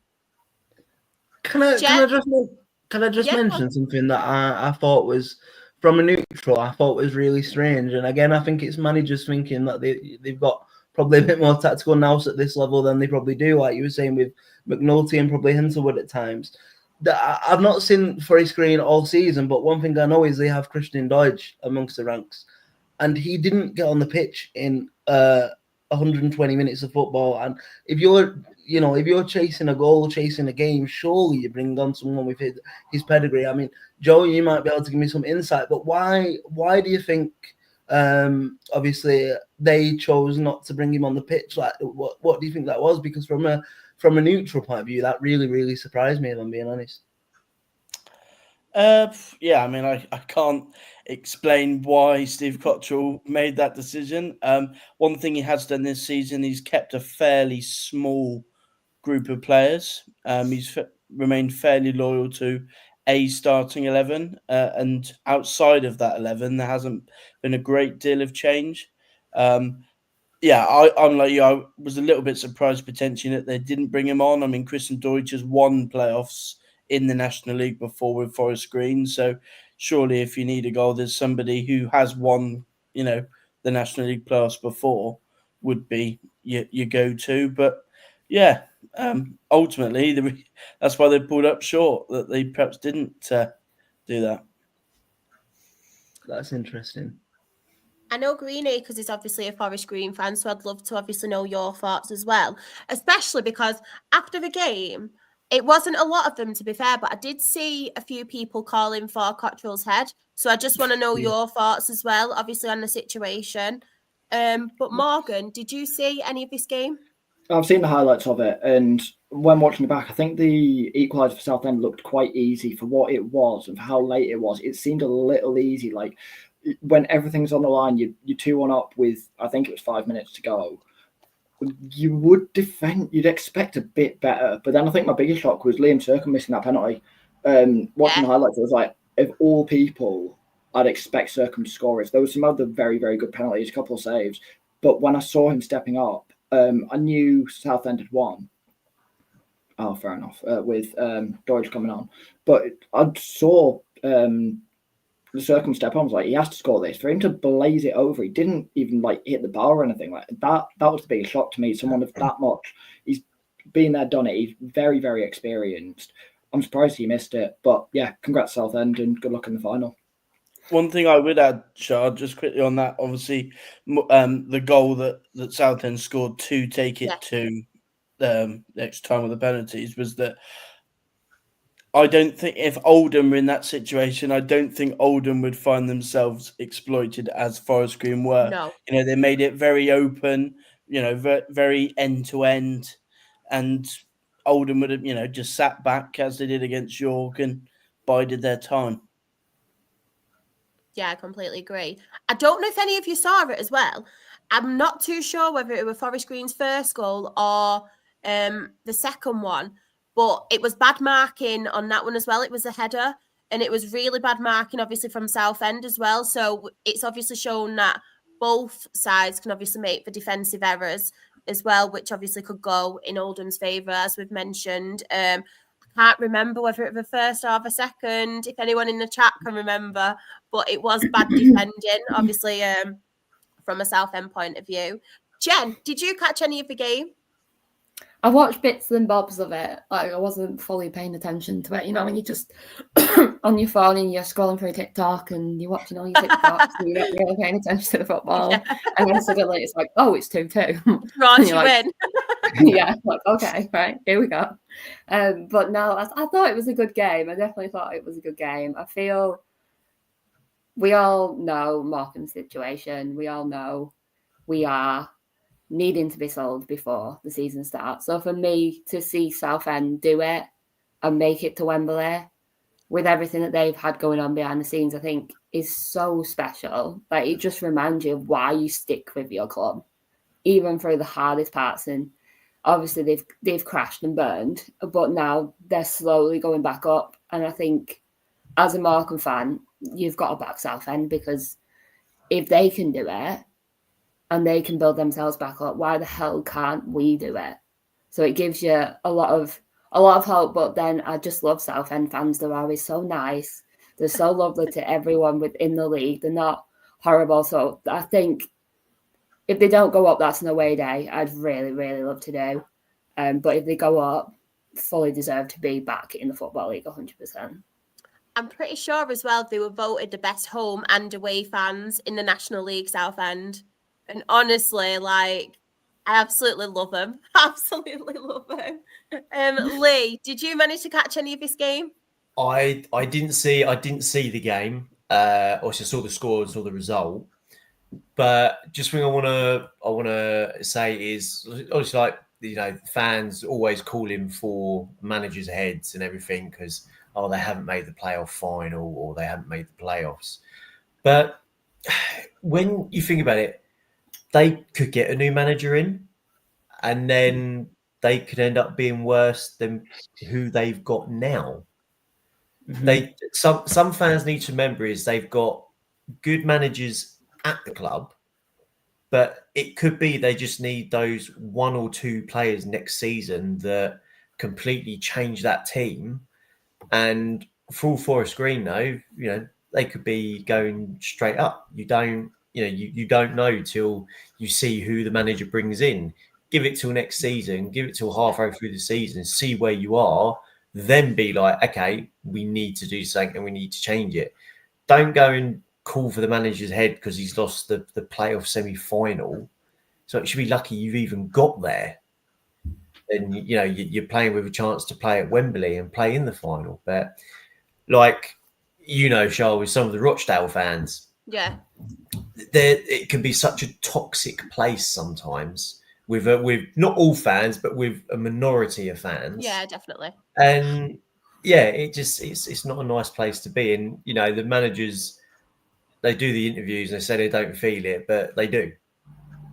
Can I just mention something that I thought was, from a neutral, I thought was really strange. And again, I think it's managers thinking that they've got probably a bit more tactical nous at this level than they probably do, like you were saying with McNulty and probably Hinselwood at times. I've not seen Forest Green all season, but one thing I know is they have Christian Deutsch amongst the ranks, and he didn't get on the pitch in 120 minutes of football. And if you're chasing a goal, chasing a game, surely you bring on someone with his pedigree. I mean, Joe, you might be able to give me some insight, but why do you think obviously they chose not to bring him on the pitch? Like, what do you think that was? Because from a neutral point of view, that really, really surprised me, if I'm being honest. Yeah, I mean, I can't explain why Steve Cottrell made that decision. One thing he has done this season, he's kept a fairly small group of players. He's remained fairly loyal to a starting 11, and outside of that 11, there hasn't been a great deal of change. Yeah, I'm like you. I was a little bit surprised potentially that they didn't bring him on. I mean, Christian Deutsch has won playoffs in the National League before with Forest Green, so surely if you need a goal, there's somebody who has won, the National League playoffs before would be your go-to. But yeah, ultimately that's why they pulled up short, that they perhaps didn't do that. That's interesting. I know Greenacres is obviously a Forest Green fan, so I'd love to obviously know your thoughts as well, especially because after the game, it wasn't a lot of them, to be fair, but I did see a few people calling for Cottrell's head. So I just want to know your thoughts as well, obviously, on the situation. But Morgan, did you see any of this game? I've seen the highlights of it, and when watching it back, I think the equaliser for Southend looked quite easy for what it was and for how late it was. It seemed a little easy, like when everything's on the line, you're 2-1 up with, I think it was 5 minutes to go. You would defend, you'd expect a bit better. But then I think my biggest shock was Liam Sercombe missing that penalty. Watching the highlights, I was like, of all people, I'd expect Sercombe to score it. There were some other very, very good penalties, a couple of saves. But when I saw him stepping up, I knew Southend had won. Oh, fair enough, with Deutsch coming on. But I saw the Sercombe step on, was like, he has to score this. For him to blaze it over, he didn't even hit the bar or anything like that. That was the biggest shock to me. Someone of that much, he's been there, done it. He's very, very experienced. I'm surprised he missed it, but yeah, congrats Southend and good luck in the final. One thing I would add, Shard, just quickly on that, obviously, the goal that Southend scored to take it to extra time with the penalties was that I don't think if Oldham were in that situation, I don't think Oldham would find themselves exploited as Forest Green were. No. They made it very open, very end-to-end, and Oldham would have, just sat back as they did against York and bided their time. Yeah, I completely agree. I don't know if any of you saw it as well. I'm not too sure whether it was Forest Green's first goal or the second one, but it was bad marking on that one as well. It was a header, and it was really bad marking, obviously, from Southend as well. So it's obviously shown that both sides can obviously make the defensive errors as well, which obviously could go in Oldham's favour, as we've mentioned. I can't remember whether it was the first or the second, if anyone in the chat can remember, but it was bad defending, obviously, from a Southend point of view. Jen, did you catch any of the game? I watched bits and bobs of it. Like, I wasn't fully paying attention to it. You know, when you just on your phone and you're scrolling through TikTok and you're watching all your TikToks and you're not really paying attention to the football. Yeah. And then suddenly it's like, oh, it's 2-2. Right, you like, win. Yeah, like, okay, right, here we go. But no, I thought it was a good game. I definitely thought it was a good game. I feel we all know Morecambe's situation. We all know we are needing to be sold before the season starts. So for me to see Southend do it and make it to Wembley with everything that they've had going on behind the scenes, I think is so special. Like, it just reminds you of why you stick with your club, even through the hardest parts. And obviously they've crashed and burned, but now they're slowly going back up. And I think as a Morecambe fan, you've got to back Southend, because if they can do it, and they can build themselves back up, why the hell can't we do it? So it gives you a lot of hope. But then I just love Southend fans. They're always so nice. They're so lovely to everyone within the league. They're not horrible. So I think if they don't go up, that's an away day I'd really, really love to do. But if they go up, fully deserve to be back in the Football League 100%. I'm pretty sure as well they were voted the best home and away fans in the National League, Southend. And honestly, like, I absolutely love them. Absolutely love them. Lee, did you manage to catch any of this game? I didn't see the game. Obviously, I saw the score and saw the result. But just thing I wanna say is, obviously, like, you know, fans always calling for managers' heads and everything because they haven't made the playoff final or they haven't made the playoffs. But when you think about it, they could get a new manager in, and then they could end up being worse than who they've got now. Mm-hmm. Some fans need to remember is they've got good managers at the club, but it could be they just need those one or two players next season that completely change that team. And full Forest Green, though, you know, they could be going straight up. You don't know till you see who the manager brings in. Give it till next season, give it till halfway through the season, see where you are, then be like, okay, we need to do something and we need to change it. Don't go and call for the manager's head because he's lost the playoff semi-final. So it should be lucky you've even got there. And, you know, you're playing with a chance to play at Wembley and play in the final. But, like, you know, Charles, with some of the Rochdale fans, yeah, it can be such a toxic place sometimes with not all fans, but with a minority of fans. Yeah, definitely. And yeah, it's not a nice place to be. And, you know, the managers, they do the interviews and they say they don't feel it, but they do.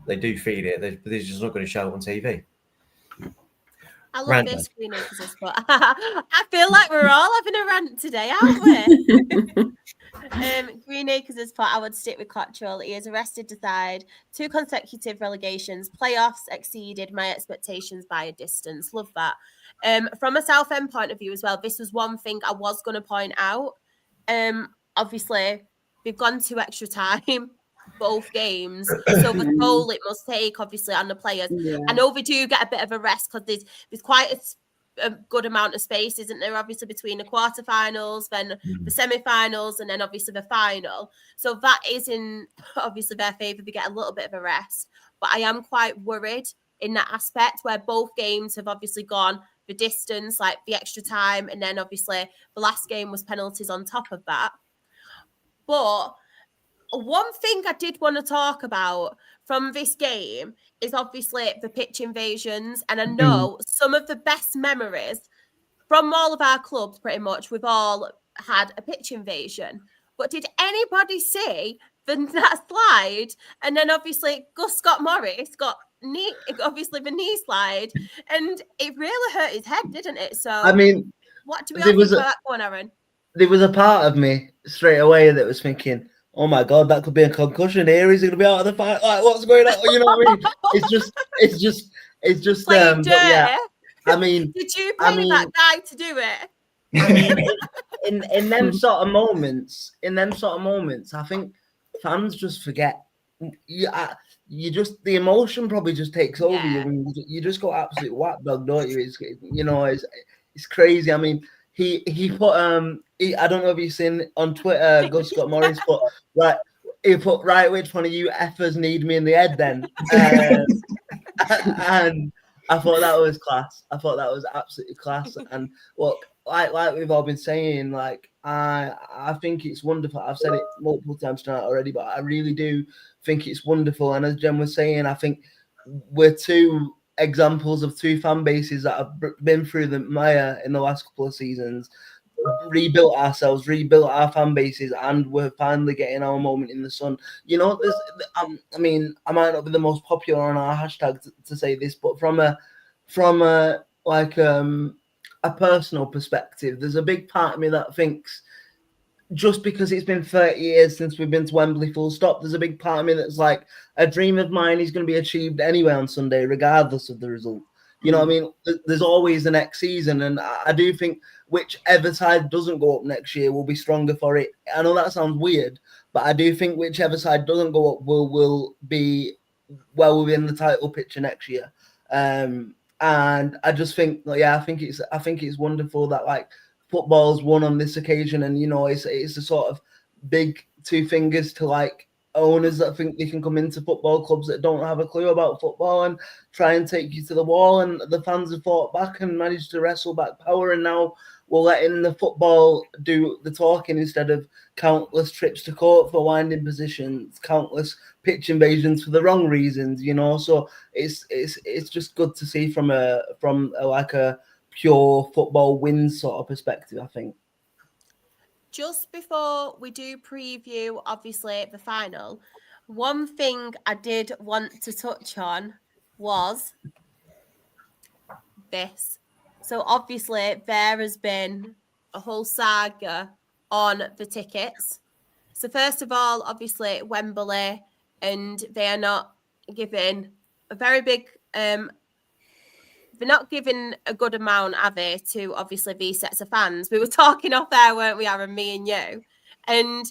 They do feel it. They're just not going to show it on TV. I love this Green Acres spot. I feel like we're all having a rant today, aren't we? Green Acres spot, I would stick with Cottrell. He is arrested to side 2 consecutive relegations. Playoffs exceeded my expectations by a distance. Love that. From a Southend point of view as well, this was one thing I was going to point out. Obviously, we've gone to extra time, both games. So the toll it must take, obviously, on the players. Yeah. I know they do get a bit of a rest because there's quite a good amount of space, isn't there? Obviously, between the quarterfinals, then the semi-finals, and then obviously the final. So that is in obviously their favour. They get a little bit of a rest. But I am quite worried in that aspect where both games have obviously gone the distance, like the extra time, and then obviously the last game was penalties on top of that. But one thing I did want to talk about from this game is obviously the pitch invasions. And I know some of the best memories from all of our clubs, pretty much, we've all had a pitch invasion. But did anybody see that slide? And then obviously Gus Scott Morris got the knee slide. And it really hurt his head, didn't it? So, I mean, what do we all think about that one, Aaron? There was a part of me straight away that was thinking, oh my God, that could be a concussion here. Is he going to be out of the fight? Like, what's going on? You know what I mean? It's just. Yeah, I mean, did you pay that guy to do it? I mean, in them sort of moments, I think fans just forget you just the emotion probably just takes over you, Yeah. and you just go absolute whack dog, don't you? It's crazy. I mean, he put I don't know if you've seen on Twitter, Gus Scott Morris put right. He put right, which one of you effers need me in the head then? And I thought that was class. I thought that was absolutely class. And look, like we've all been saying, like I think it's wonderful. I've said it multiple times tonight already, but I really do think it's wonderful. And as Jen was saying, I think we're two examples of two fan bases that have been through the mire in the last couple of seasons, rebuilt ourselves, rebuilt our fan bases, and we're finally getting our moment in the sun. You know, I mean, I might not be the most popular on our hashtag to say this, but from a personal perspective, there's a big part of me that thinks just because it's been 30 years since we've been to Wembley full stop, there's a big part of me that's like, a dream of mine is going to be achieved anyway on Sunday, regardless of the result. You know what I mean? There's always the next season, and I do think whichever side doesn't go up next year will be stronger for it. I know that sounds weird, but I do think whichever side doesn't go up will be well within the title picture next year. And I just think, I think it's wonderful that like football's won on this occasion, and you know, it's a sort of big two fingers to like owners that think they can come into football clubs that don't have a clue about football and try and take you to the wall. And the fans have fought back and managed to wrestle back power, and now we're letting the football do the talking instead of countless trips to court for winding positions, countless pitch invasions for the wrong reasons, you know. So it's just good to see from a pure football wins sort of perspective, I think. Just before we do preview, obviously, the final, one thing I did want to touch on was this. So obviously, there has been a whole saga on the tickets. So first of all, obviously, Wembley, and they are not giving a very big they're not giving a good amount, are they, to obviously these sets of fans? We were talking off there, weren't we, Aaron, me and you? And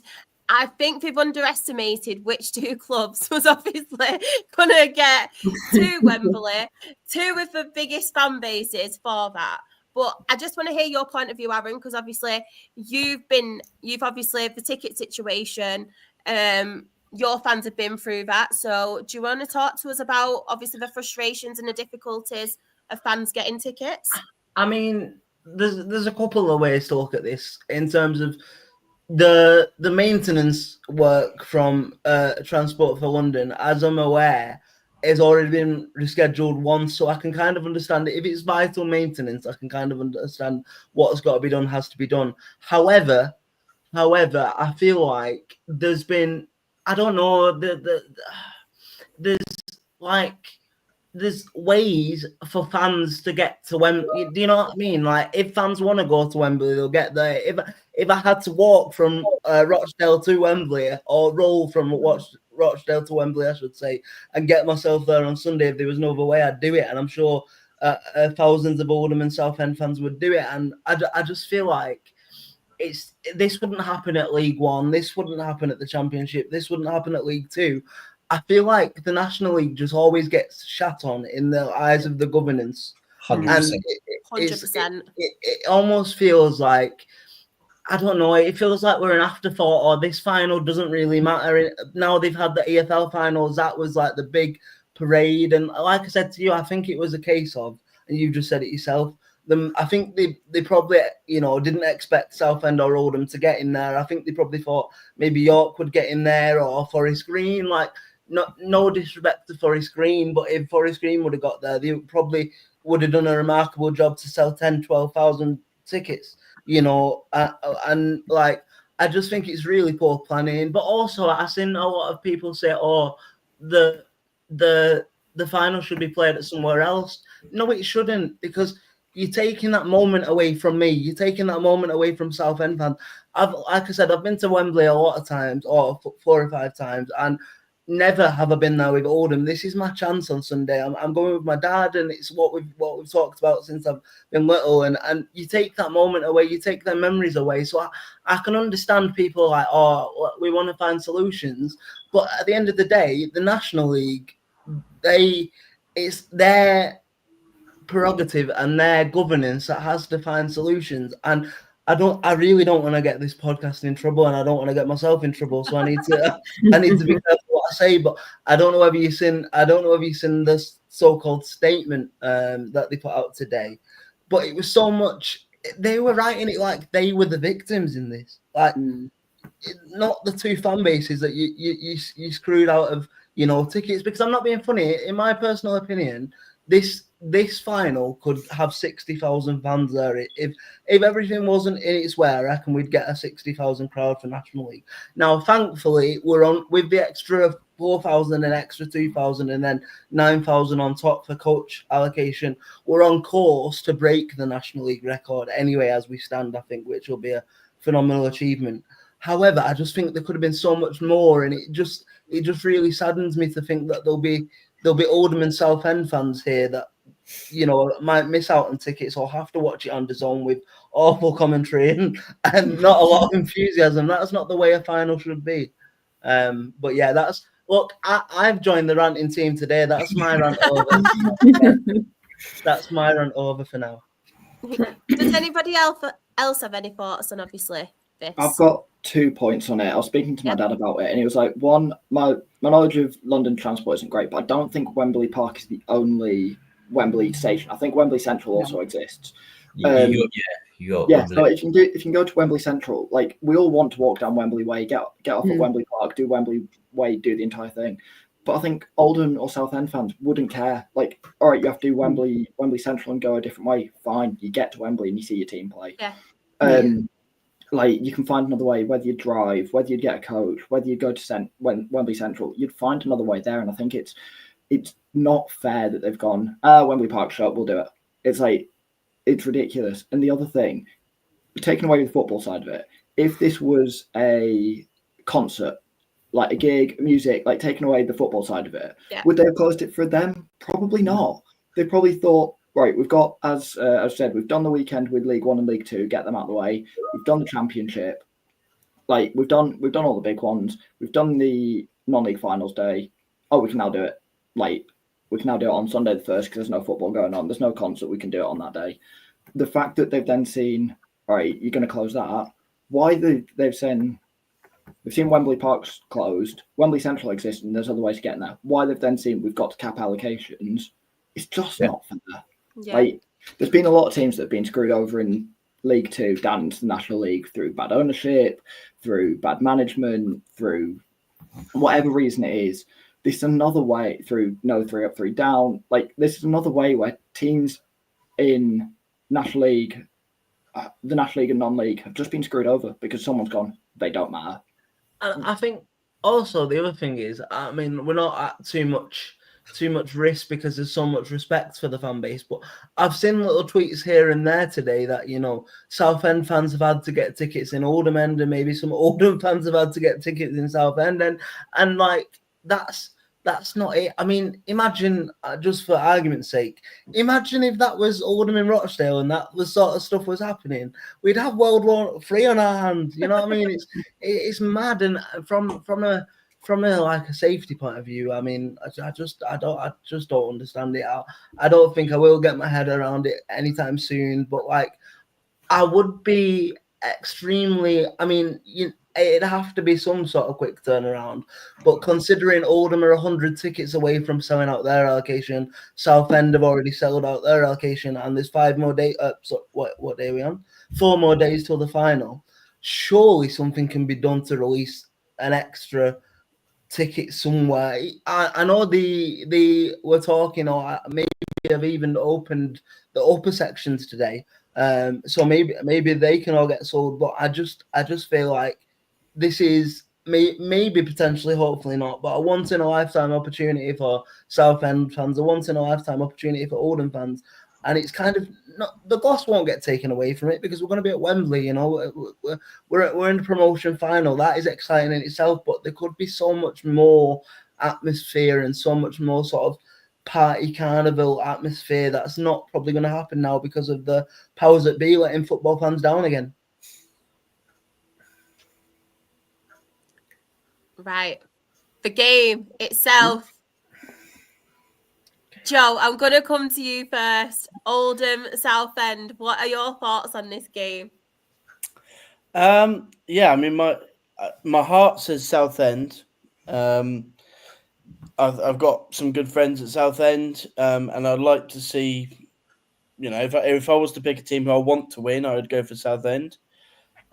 I think they've underestimated which two clubs was obviously going to get to Wembley, two of the biggest fan bases for that. But I just want to hear your point of view, Aaron, because obviously you've obviously the ticket situation, your fans have been through that. So do you want to talk to us about obviously the frustrations and the difficulties of fans getting tickets? I mean, there's a couple of ways to look at this in terms of the maintenance work from Transport for London, as I'm aware, has already been rescheduled once, so I can kind of understand it. If it's vital maintenance, I can kind of understand what's got to be done has to be done. However, I feel like there's been, I don't know, there's ways for fans to get to Wembley. Do you know what I mean? Like, if fans want to go to Wembley, they'll get there. If I had to walk from Rochdale to Wembley, or roll from Rochdale to Wembley, I should say, and get myself there on Sunday, if there was no other way, I'd do it. And I'm sure thousands of Oldham and Southend fans would do it. And I just feel like this wouldn't happen at League One. This wouldn't happen at the Championship. This wouldn't happen at League Two. I feel like the National League just always gets shat on in the eyes of the governance. 100%. And 100%. It almost feels like, I don't know, it feels like we're an afterthought, or this final doesn't really matter. Now they've had the EFL finals, that was like the big parade. And like I said to you, I think it was a case of, and you've just said it yourself, I think they probably, didn't expect Southend or Oldham to get in there. I think they probably thought maybe York would get in there, or Forest Green. Like, no disrespect to Forest Green, but if Forest Green would have got there, they probably would have done a remarkable job to sell 12,000 tickets, and like, I just think it's really poor planning. But also, I've seen a lot of people say, the final should be played at somewhere else. No, it shouldn't, because you're taking that moment away from me. You're taking that moment away from Southend fans. Like I said, I've been to Wembley a lot of times, or 4 or 5 times, and never have I been there with Oldham. This is my chance on Sunday. I'm going with my dad, and it's what we've talked about since I've been little. And you take that moment away, you take their memories away. So I can understand people like, oh, we want to find solutions, but at the end of the day, the National League, it's their prerogative and their governance that has to find solutions. And I really don't want to get this podcast in trouble, and I don't want to get myself in trouble. So I need to be careful what I say. But I don't know whether you've seen this so-called statement that they put out today. But it was so much. They were writing it like they were the victims in this, like not the two fan bases that you screwed out of tickets. Because I'm not being funny. In my personal opinion, this final could have 60,000 fans there. If everything wasn't in its way, I reckon we'd get a 60,000 crowd for National League. Now, thankfully, we're on with the extra 4,000 and extra 2,000 and then 9,000 on top for coach allocation. We're on course to break the National League record anyway as we stand, I think, which will be a phenomenal achievement. However, I just think there could have been so much more, and it just really saddens me to think that there'll be Oldham and Southend fans here that might miss out on tickets or have to watch it on DAZN with awful commentary and not a lot of enthusiasm. That's not the way a final should be. But yeah, I've joined the ranting team today. That's my rant over. That's my rant over for now. Does anybody else have any thoughts on obviously this? I've got 2 points on it. I was speaking to my dad about it, and he was like, one, my knowledge of London transport isn't great, but I don't think Wembley Park is the only Wembley station. I think Wembley Central also exists. So if you can go to Wembley Central, like we all want to walk down Wembley Way, get off at Wembley Park, do Wembley Way, do the entire thing. But I think Oldham or Southend fans wouldn't care. Like, all right, you have to do Wembley Central and go a different way. Fine, you get to Wembley and you see your team play. Yeah. Like you can find another way, whether you drive, whether you get a coach, whether you go to Wembley Central, you'd find another way there. And I think it's not fair that they've gone, Wembley Park shut, we'll do it. It's like, it's ridiculous. And the other thing, taking away the football side of it, if this was a concert, like a gig, music, like taking away the football side of it, would they have closed it for them? Probably not. They probably thought, right, we've got, as I said, we've done the weekend with League One and League Two, get them out of the way. We've done the Championship. Like, we've done all the big ones. We've done the non-league finals day. Oh, we can now do it. Like, we can now do it on Sunday the 1st because there's no football going on. There's no concert. We can do it on that day. The fact that they've then seen, all right, you're going to close that. Why they've seen Wembley Park's closed, Wembley Central exists, and there's other ways to get in there. Why they've then seen we've got to cap allocations, it's just not fair. Yeah. Like, there's been a lot of teams that have been screwed over in League Two down into the National League through bad ownership, through bad management, through whatever reason it is. This is another way through 3 up, 3 down. Like, this is another way where teams in National League, the National League and non-league have just been screwed over because someone's gone, they don't matter. And I think also the other thing is, I mean, we're not at too much risk because there's so much respect for the fan base. But I've seen little tweets here and there today that, Southend fans have had to get tickets in Oldham End, and maybe some Oldham fans have had to get tickets in Southend, and like that's not it. I mean, imagine, just for argument's sake, imagine if that was Oldham in Rochdale and that was sort of stuff was happening. We'd have World War III on our hands. You know what I mean? It's mad, and from a like a safety point of view, I mean, I just don't understand it. I don't think I will get my head around it anytime soon. But like, I would be extremely. I mean, it'd have to be some sort of quick turnaround. But considering Oldham are 100 tickets away from selling out their allocation, Southend have already sold out their allocation, and there's 5 more days. What day are we on? 4 more days till the final. Surely something can be done to release an extra ticket somewhere. I know we're talking, or maybe have even opened the upper sections today. So maybe they can all get sold. But I just feel like this is maybe potentially, hopefully not, but a once in a lifetime opportunity for Southend fans, a once in a lifetime opportunity for Oldham fans. And it's kind of not, the gloss won't get taken away from it because we're going to be at Wembley. We're in the promotion final. That is exciting in itself, but there could be so much more atmosphere and so much more sort of party carnival atmosphere. That's not probably going to happen now because of the powers that be letting football fans down again. Right. The game itself. Joe, I'm going to come to you first. Oldham, Southend. What are your thoughts on this game? Yeah, I mean, my heart says Southend. I've got some good friends at Southend, and I'd like to see, you know, if I was to pick a team who I want to win, I would go for Southend.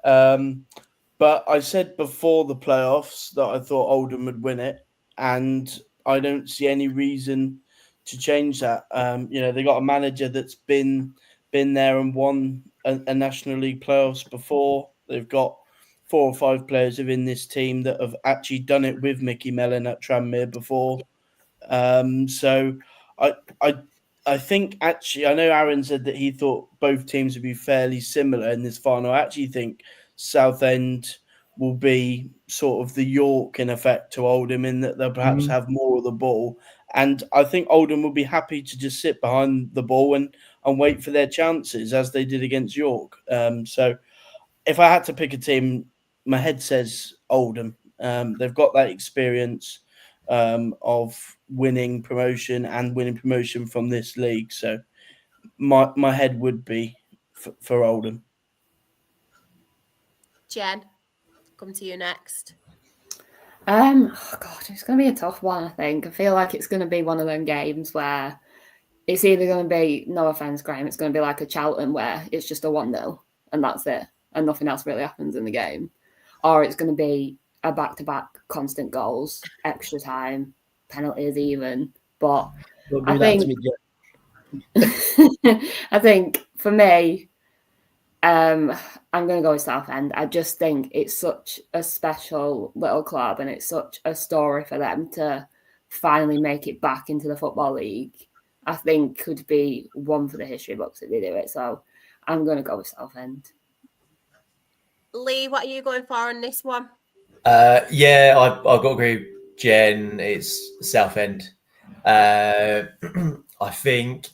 But I said before the playoffs that I thought Oldham would win it, and I don't see any reason to change that. You know, they got a manager that's been there and won a National League playoffs before. They've got 4 or 5 players within this team that have actually done it with Mickey Mellon at Tranmere before. So I think actually, I know Aaron said that he thought both teams would be fairly similar in this final. I actually think Southend will be sort of the York in effect to Oldham, in that they'll perhaps have more of the ball. And I think Oldham will be happy to just sit behind the ball and wait for their chances, as they did against York. So if I had to pick a team, my head says Oldham. They've got that experience of winning promotion and winning promotion from this league. So my head would be for Oldham. Jen, come to you next. Oh God, it's going to be a tough one, I think. I feel like it's going to be one of them games where it's either going to be, no offence, Graham, it's going to be like a Charlton where it's just a 1-0 and that's it, and nothing else really happens in the game. Or it's going to be a back-to-back constant goals, extra time, penalties even. But I think for me, I'm going to go with Southend. I just think it's such a special little club and it's such a story for them to finally make it back into the Football League. I think could be one for the history books if they do it. So I'm going to go with Southend. Lee, what are you going for on this one? Yeah, I've got to agree with Jen. It's Southend. I think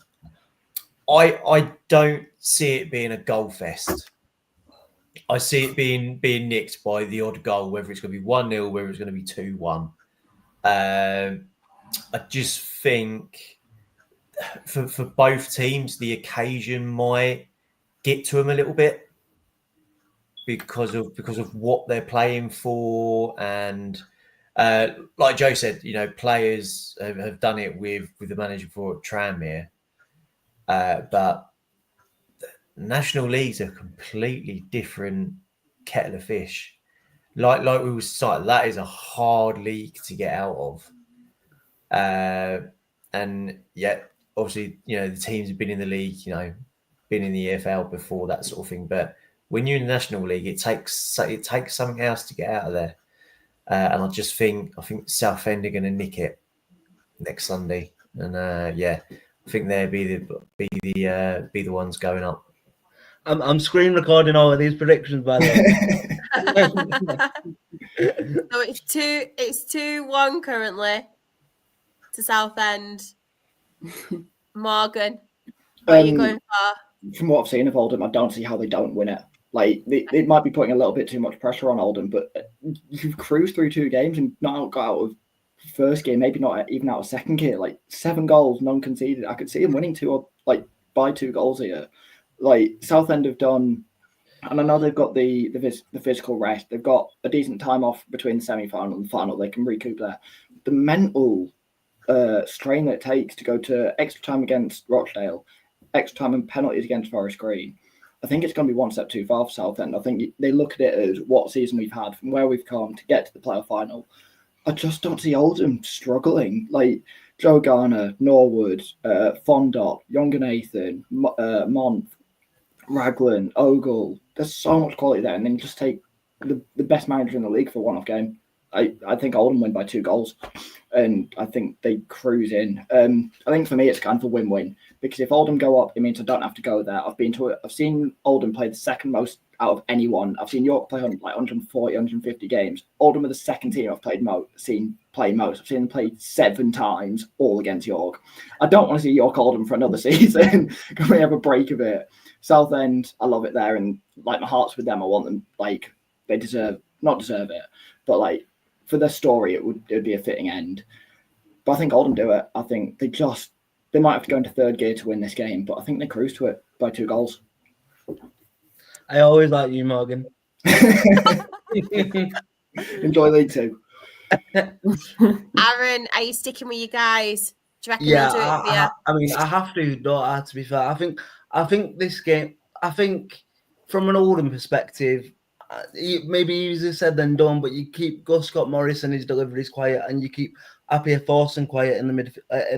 I don't see it being a goal fest. I see it being nicked by the odd goal, whether it's going to be 1-0, whether it's going to be 2-1. I just think for both teams, the occasion might get to them a little bit because of what they're playing for, and like Joe said, you know, players have done it with the manager for Tranmere, but National League's a completely different kettle of fish. Like we were saying, that is a hard league to get out of. And yet, obviously, you know, the teams have been in the league, you know, been in the EFL before, that sort of thing. But when you're in the National League, it takes something else to get out of there. And I think Southend are going to nick it next Sunday. And I think they'll be the ones going up. I'm screen recording all of these predictions, by the way. So it's 2-1 currently to Southend. Morgan, what are you going for? From what I've seen of Oldham, I don't see how they don't win it. Like, they might be putting a little bit too much pressure on Oldham, but you've cruised through 2 games and not got out of first game, maybe not even out of second game. Like, 7 goals, none conceded. I could see them winning by 2 goals here. Like, Southend have done, and I know they've got the physical rest. They've got a decent time off between the semi-final and the final. They can recoup there. The mental strain that it takes to go to extra time against Rochdale, extra time and penalties against Forest Green, I think it's going to be one step too far for Southend. I think they look at it as what season we've had, from where we've come to get to the playoff final. I just don't see Oldham struggling. Like Joe Garner, Norwood, Fondot, Younger Nathan, Month, Raglan, Ogle. There's so much quality there, and then you just take the best manager in the league for a one-off game. I think Oldham win by 2 goals, and I think they cruise in. I think for me it's kind of a win-win. because if Oldham go up, it means I don't have to go there. I've seen Oldham play the second most out of anyone. I've seen York play like 140, 150 games. Oldham are the second team I've seen play most. I've seen them play 7 times, all against York. I don't want to see York Oldham for another season. Can we have a break of it? Southend, I love it there, and like my heart's with them. I want them, like, they not deserve it, but like for their story, it would be a fitting end. But I think Oldham do it. I think they might have to go into third gear to win this game, but I think they cruise to it by 2 goals. I always like you, Morgan. Enjoy League Two. Aaron, are you sticking with you guys? Do you reckon they'll do it for you? I mean, I have to, don't I, to be fair. I think this game, from an Oldham perspective, maybe easier said than done, but you keep Gus Scott Morris and his deliveries quiet, and you keep Appia Forson quiet in the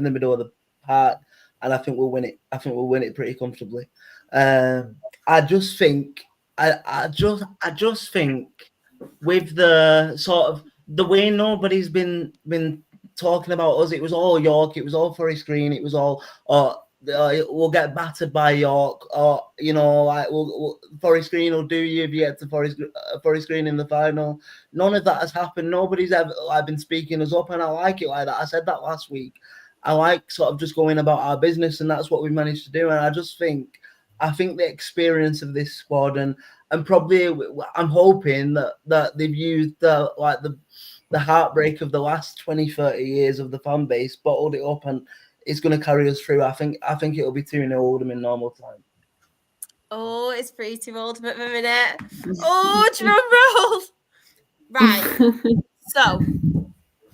middle of the park, and I think we'll win it. I think we'll win it pretty comfortably. I just think with the sort of the way nobody's been talking about us, it was all York, it was all Forest Green, it was all we'll get battered by York, or like Forest Green will do you if you get to Forest Green in the final. None of that has happened. Nobody's ever been speaking us up, and I like it like that. I said that last week. I like sort of just going about our business, and that's what we managed to do. And I think the experience of this squad, and probably I'm hoping that they've used the heartbreak of the last 20, 30 years of the fan base, bottled it up, and it's going to carry us through. I think it'll be 2-0 Oldham in normal time. Oh, it's 3-2 Oldham at the minute. Oh, drum roll. Right. So,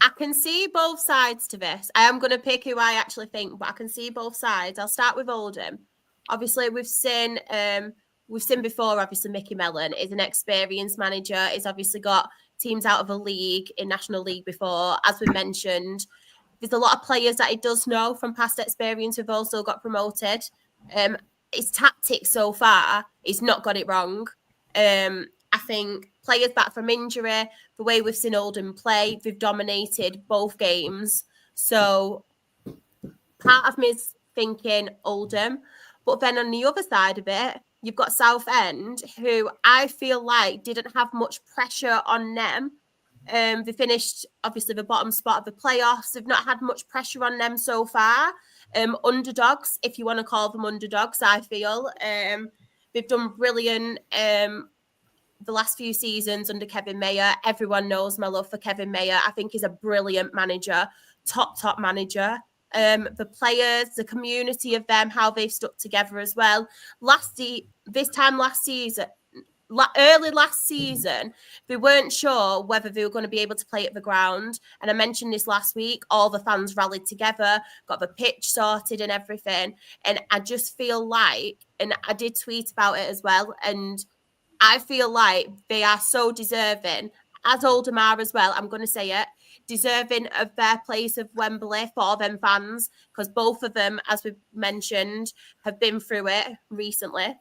I can see both sides to this. I am going to pick who I actually think, but I can see both sides. I'll start with Oldham. Obviously, we've seen before, obviously, Mickey Mellon is an experienced manager. He's obviously got teams out of a league in National League before. As we mentioned, there's a lot of players that he does know from past experience who've also got promoted. His tactics so far, he's not got it wrong. I think players back from injury, the way we've seen Oldham play, they've dominated both games. So part of me is thinking Oldham. But then on the other side of it, you've got Southend, who I feel like didn't have much pressure on them. They finished, obviously, the bottom spot of the playoffs. They've not had much pressure on them so far. Underdogs, if you want to call them underdogs, I feel. They've done brilliant the last few seasons under Kevin Mayer. Everyone knows my love for Kevin Mayer. I think he's a brilliant manager, top manager. The players, the community of them, how they've stuck together as well. Early last season, they weren't sure whether they were going to be able to play at the ground. And I mentioned this last week, all the fans rallied together, got the pitch sorted and everything. And I just feel like, and I did tweet about it as well, and I feel like they are so deserving, as Oldham are as well, I'm going to say it, deserving of their place of Wembley for them fans, because both of them, as we've mentioned, have been through it recently.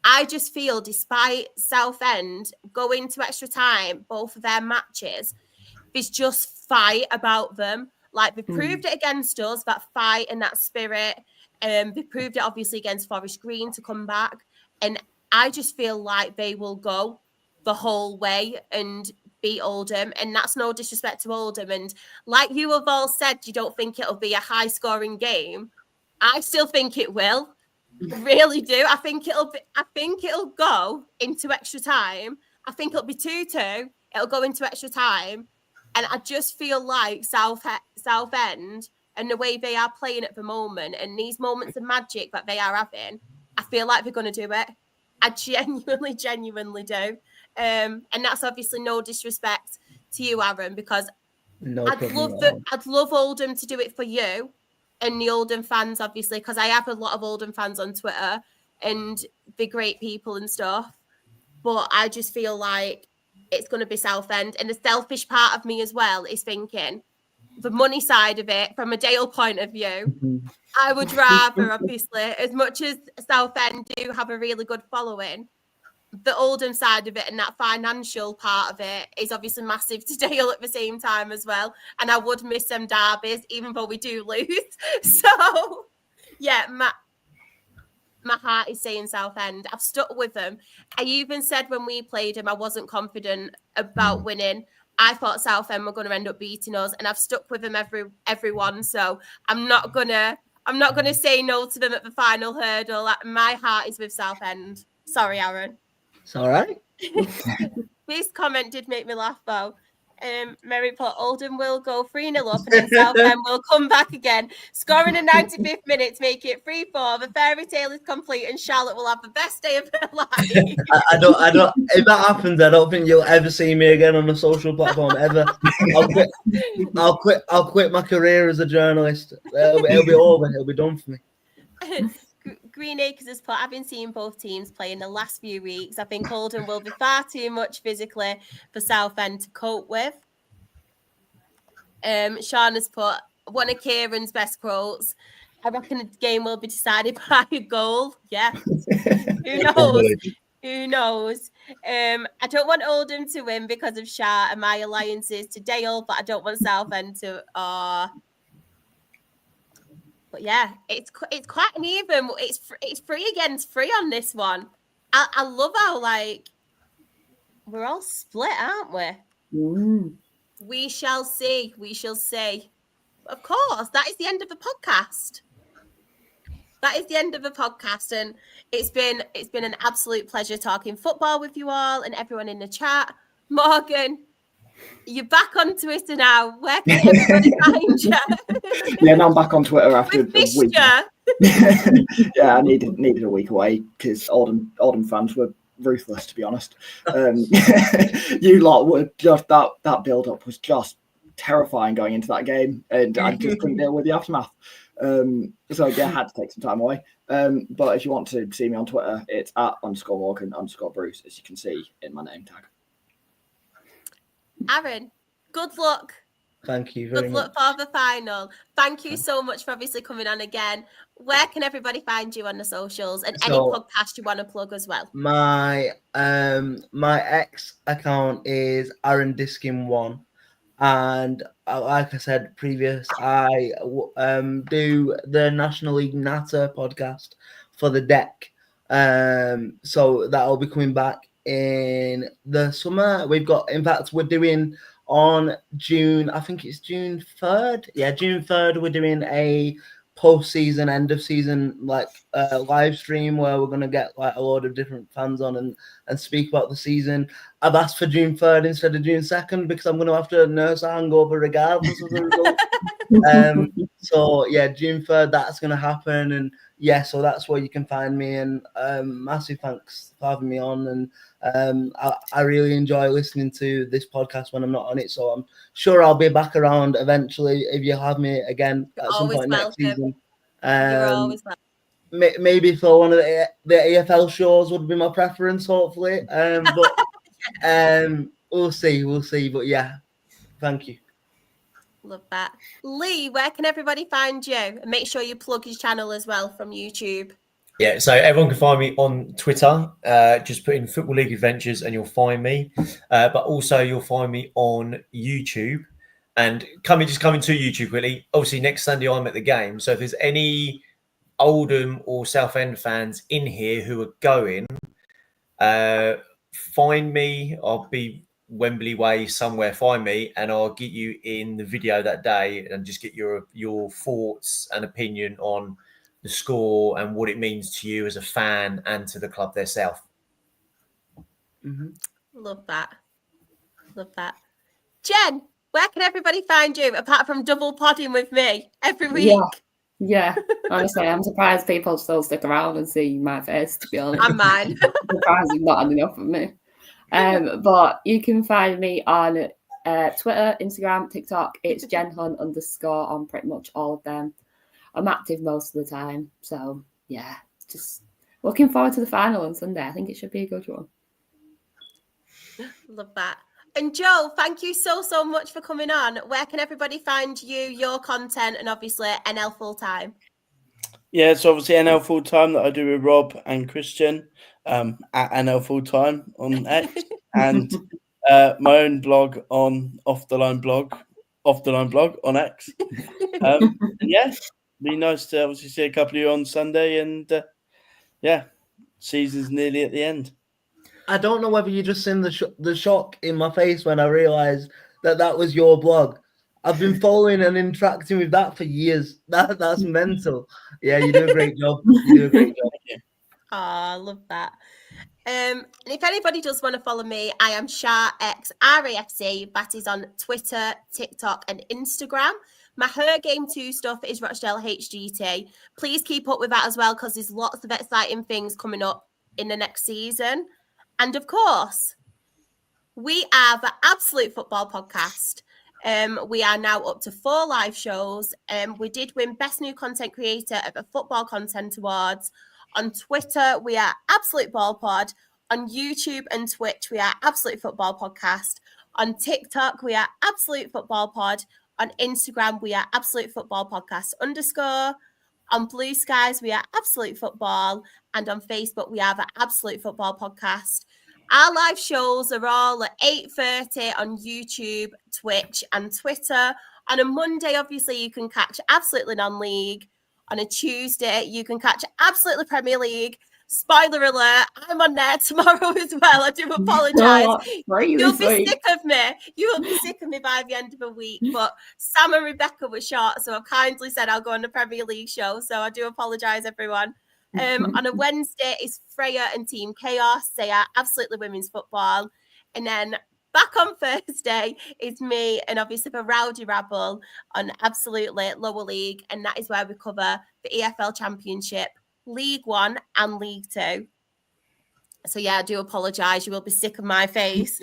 I just feel, despite Southend going to extra time, both of their matches, there's just fight about them. Like, they proved it against us, that fight and that spirit. They proved it, obviously, against Forest Green to come back. And I just feel like they will go the whole way and beat Oldham. And that's no disrespect to Oldham. And like you have all said, you don't think it'll be a high-scoring game. I still think it will. Really do. I think it'll go into extra time. I think it'll be 2-2. It'll go into extra time. And I just feel like Southend and the way they are playing at the moment and these moments of magic that they are having, I feel like they're going to do it. I genuinely do. And that's obviously no disrespect to you, Aaron, because I'd love Oldham to do it for you and the Oldham fans, obviously, because I have a lot of Oldham fans on Twitter and they're great people and stuff. But I just feel like it's going to be Southend. And the selfish part of me as well is thinking the money side of it, from a Dale point of view, I would rather, obviously, as much as Southend do have a really good following, the Oldham side of it and that financial part of it is obviously massive to Dale at the same time as well. And I would miss them derbies, even though we do lose. So Yeah, my heart is saying Southend. I've stuck with them. I even said when we played them, I wasn't confident about winning. I thought Southend were going to end up beating us, and I've stuck with them everyone. So I'm not gonna say no to them at the final hurdle. My heart is with Southend. Sorry, Aaron. It's all right. This comment did make me laugh though. Mary put Oldham will go 3-0 up and then Southend will come back again. Scoring in 95th minute to make it 3-4. The fairy tale is complete and Charlotte will have the best day of her life. I don't. If that happens, I don't think you'll ever see me again on a social platform ever. I'll quit my career as a journalist. It'll be over. It'll be done for me. Green Acres has put, having seen both teams play in the last few weeks, I think Oldham will be far too much physically for Southend to cope with. Sean has put, one of Kieran's best quotes, I reckon the game will be decided by a goal. Yeah. Who knows? Who knows? I don't want Oldham to win because of Shah and my alliances to Dale, but I don't want Southend to... But yeah, it's quite an even. It's 3 against 3 on this one. I love how we're all split, aren't we? We shall see. We shall see. Of course, that is the end of the podcast. That is the end of the podcast, and it's been an absolute pleasure talking football with you all and everyone in the chat. Morgan, you're back on Twitter now. Where can everybody find you? Yeah, now I'm back on Twitter after a week. Yeah, I needed a week away because Oldham fans were ruthless, to be honest. You lot were just that build up was just terrifying going into that game, and I just couldn't deal with the aftermath. So yeah, I had to take some time away. But if you want to see me on Twitter, it's @_Morgan_Bruce, as you can see in my name tag. Aaron, good luck. Thank you very much. Good luck for the final. Thank you so much for obviously coming on again. Where can everybody find you on the socials and any podcast you want to plug as well? My X account is Aaron Diskin1, and like I said previous, I do the National League Natter podcast for the Deck. So that'll be coming back in the summer. We're doing on June, I think it's June 3rd. Yeah, June 3rd, we're doing a post-season, end of season live stream where we're going to get a load of different fans on and speak about the season. I've asked for June 3rd instead of June 2nd because I'm going to have to nurse a hangover regardless of the result. So yeah, June 3rd, that's going to happen. And yeah, so that's where you can find me. And massive thanks for having me on. And I really enjoy listening to this podcast when I'm not on it. So I'm sure I'll be back around eventually if you have me again at some point next season. You're always welcome. Maybe for one of the AFL shows would be my preference, hopefully. But we'll see. But yeah, thank you. Love that. Lee, where can everybody find you? And make sure you plug his channel as well from YouTube. Yeah, so everyone can find me on Twitter. Just put in Football League Adventures and you'll find me. But also you'll find me on YouTube. And coming to YouTube quickly. Obviously, next Sunday I'm at the game. So if there's any Oldham or Southend fans in here who are going, find me. I'll be Wembley Way somewhere. Find me, and I'll get you in the video that day, and just get your thoughts and opinion on the score and what it means to you as a fan and to the club themselves. Love that. Jen, where can everybody find you apart from double podding with me every week? Yeah, honestly, I'm surprised people still stick around and see my face, to be honest. And mine. I'm surprised you've not had enough of me. But you can find me on Twitter, Instagram, TikTok. It's JenHunt_ on pretty much all of them. I'm active most of the time. So, yeah, just looking forward to the final on Sunday. I think it should be a good one. Love that. And Joe, thank you so much for coming on. Where can everybody find you, your content, and obviously NL Full-Time? Yeah, it's obviously NL Full-Time that I do with Rob and Christian at NL Full-Time on X, and my own blog on Off the Line blog on X. And yeah, be nice to obviously see a couple of you on Sunday, and season's nearly at the end. I don't know whether you just seen the shock in my face when I realised that was your blog. I've been following and interacting with that for years. That's mental. Yeah, you do a great job. You do a great job. Oh, I love that. And if anybody does want to follow me, I am SharXRAFC. That is on Twitter, TikTok, and Instagram. My Her Game 2 stuff is Rochdale HGT. Please keep up with that as well, because there's lots of exciting things coming up in the next season. And of course, we are the Absolute Football Podcast. We are now up to 4 live shows. We did win Best New Content Creator at the Football Content Awards. On Twitter, we are Absolute Ball Pod. On YouTube and Twitch, we are Absolute Football Podcast. On TikTok, we are Absolute Football Pod. On Instagram, we are Absolute Football Podcast _ On Blue Skies, we are Absolute Football. And on Facebook, we are the Absolute Football Podcast. Our live shows are all at 8:30 on YouTube, Twitch, and Twitter. On a Monday, obviously, you can catch Absolutely Non-League. On a Tuesday, you can catch Absolutely Premier League. Spoiler alert, I'm on there tomorrow as well. I do apologise. You'll be sick of me. You will be sick of me by the end of the week. But Sam and Rebecca were short, so I've kindly said I'll go on the Premier League show. So I do apologise, everyone. On a Wednesday, it's Freya and Team Chaos. They are Absolutely Women's Football. And then back on Thursday is me and obviously the Rowdy Rabble on Absolutely Lower League. And that is where we cover the EFL Championship, League One and League Two. So yeah, I do apologise. You will be sick of my face.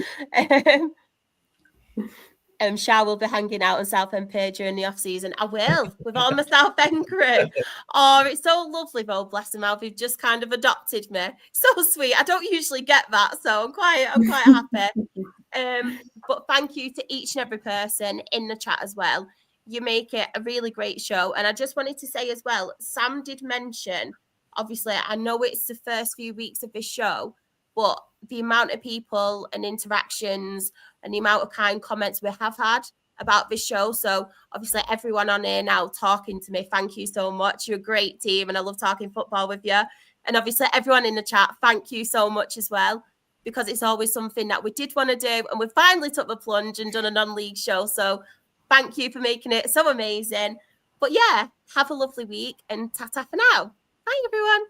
Shah will be hanging out on Southend Pier during the off-season. I will, with all my Southend crew. Oh, it's so lovely though, bless them how they've just kind of adopted me. So sweet. I don't usually get that, so I'm quite happy. But thank you to each and every person in the chat as well. You make it a really great show. And I just wanted to say as well, Sam did mention, obviously, I know it's the first few weeks of this show, but the amount of people and interactions and the amount of kind comments we have had about this show. So obviously everyone on here now talking to me, thank you so much. You're a great team and I love talking football with you. And obviously everyone in the chat, thank you so much as well, because it's always something that we did want to do. And we finally took the plunge and done a non-league show. So thank you for making it so amazing. But yeah, have a lovely week and ta-ta for now. Bye, everyone.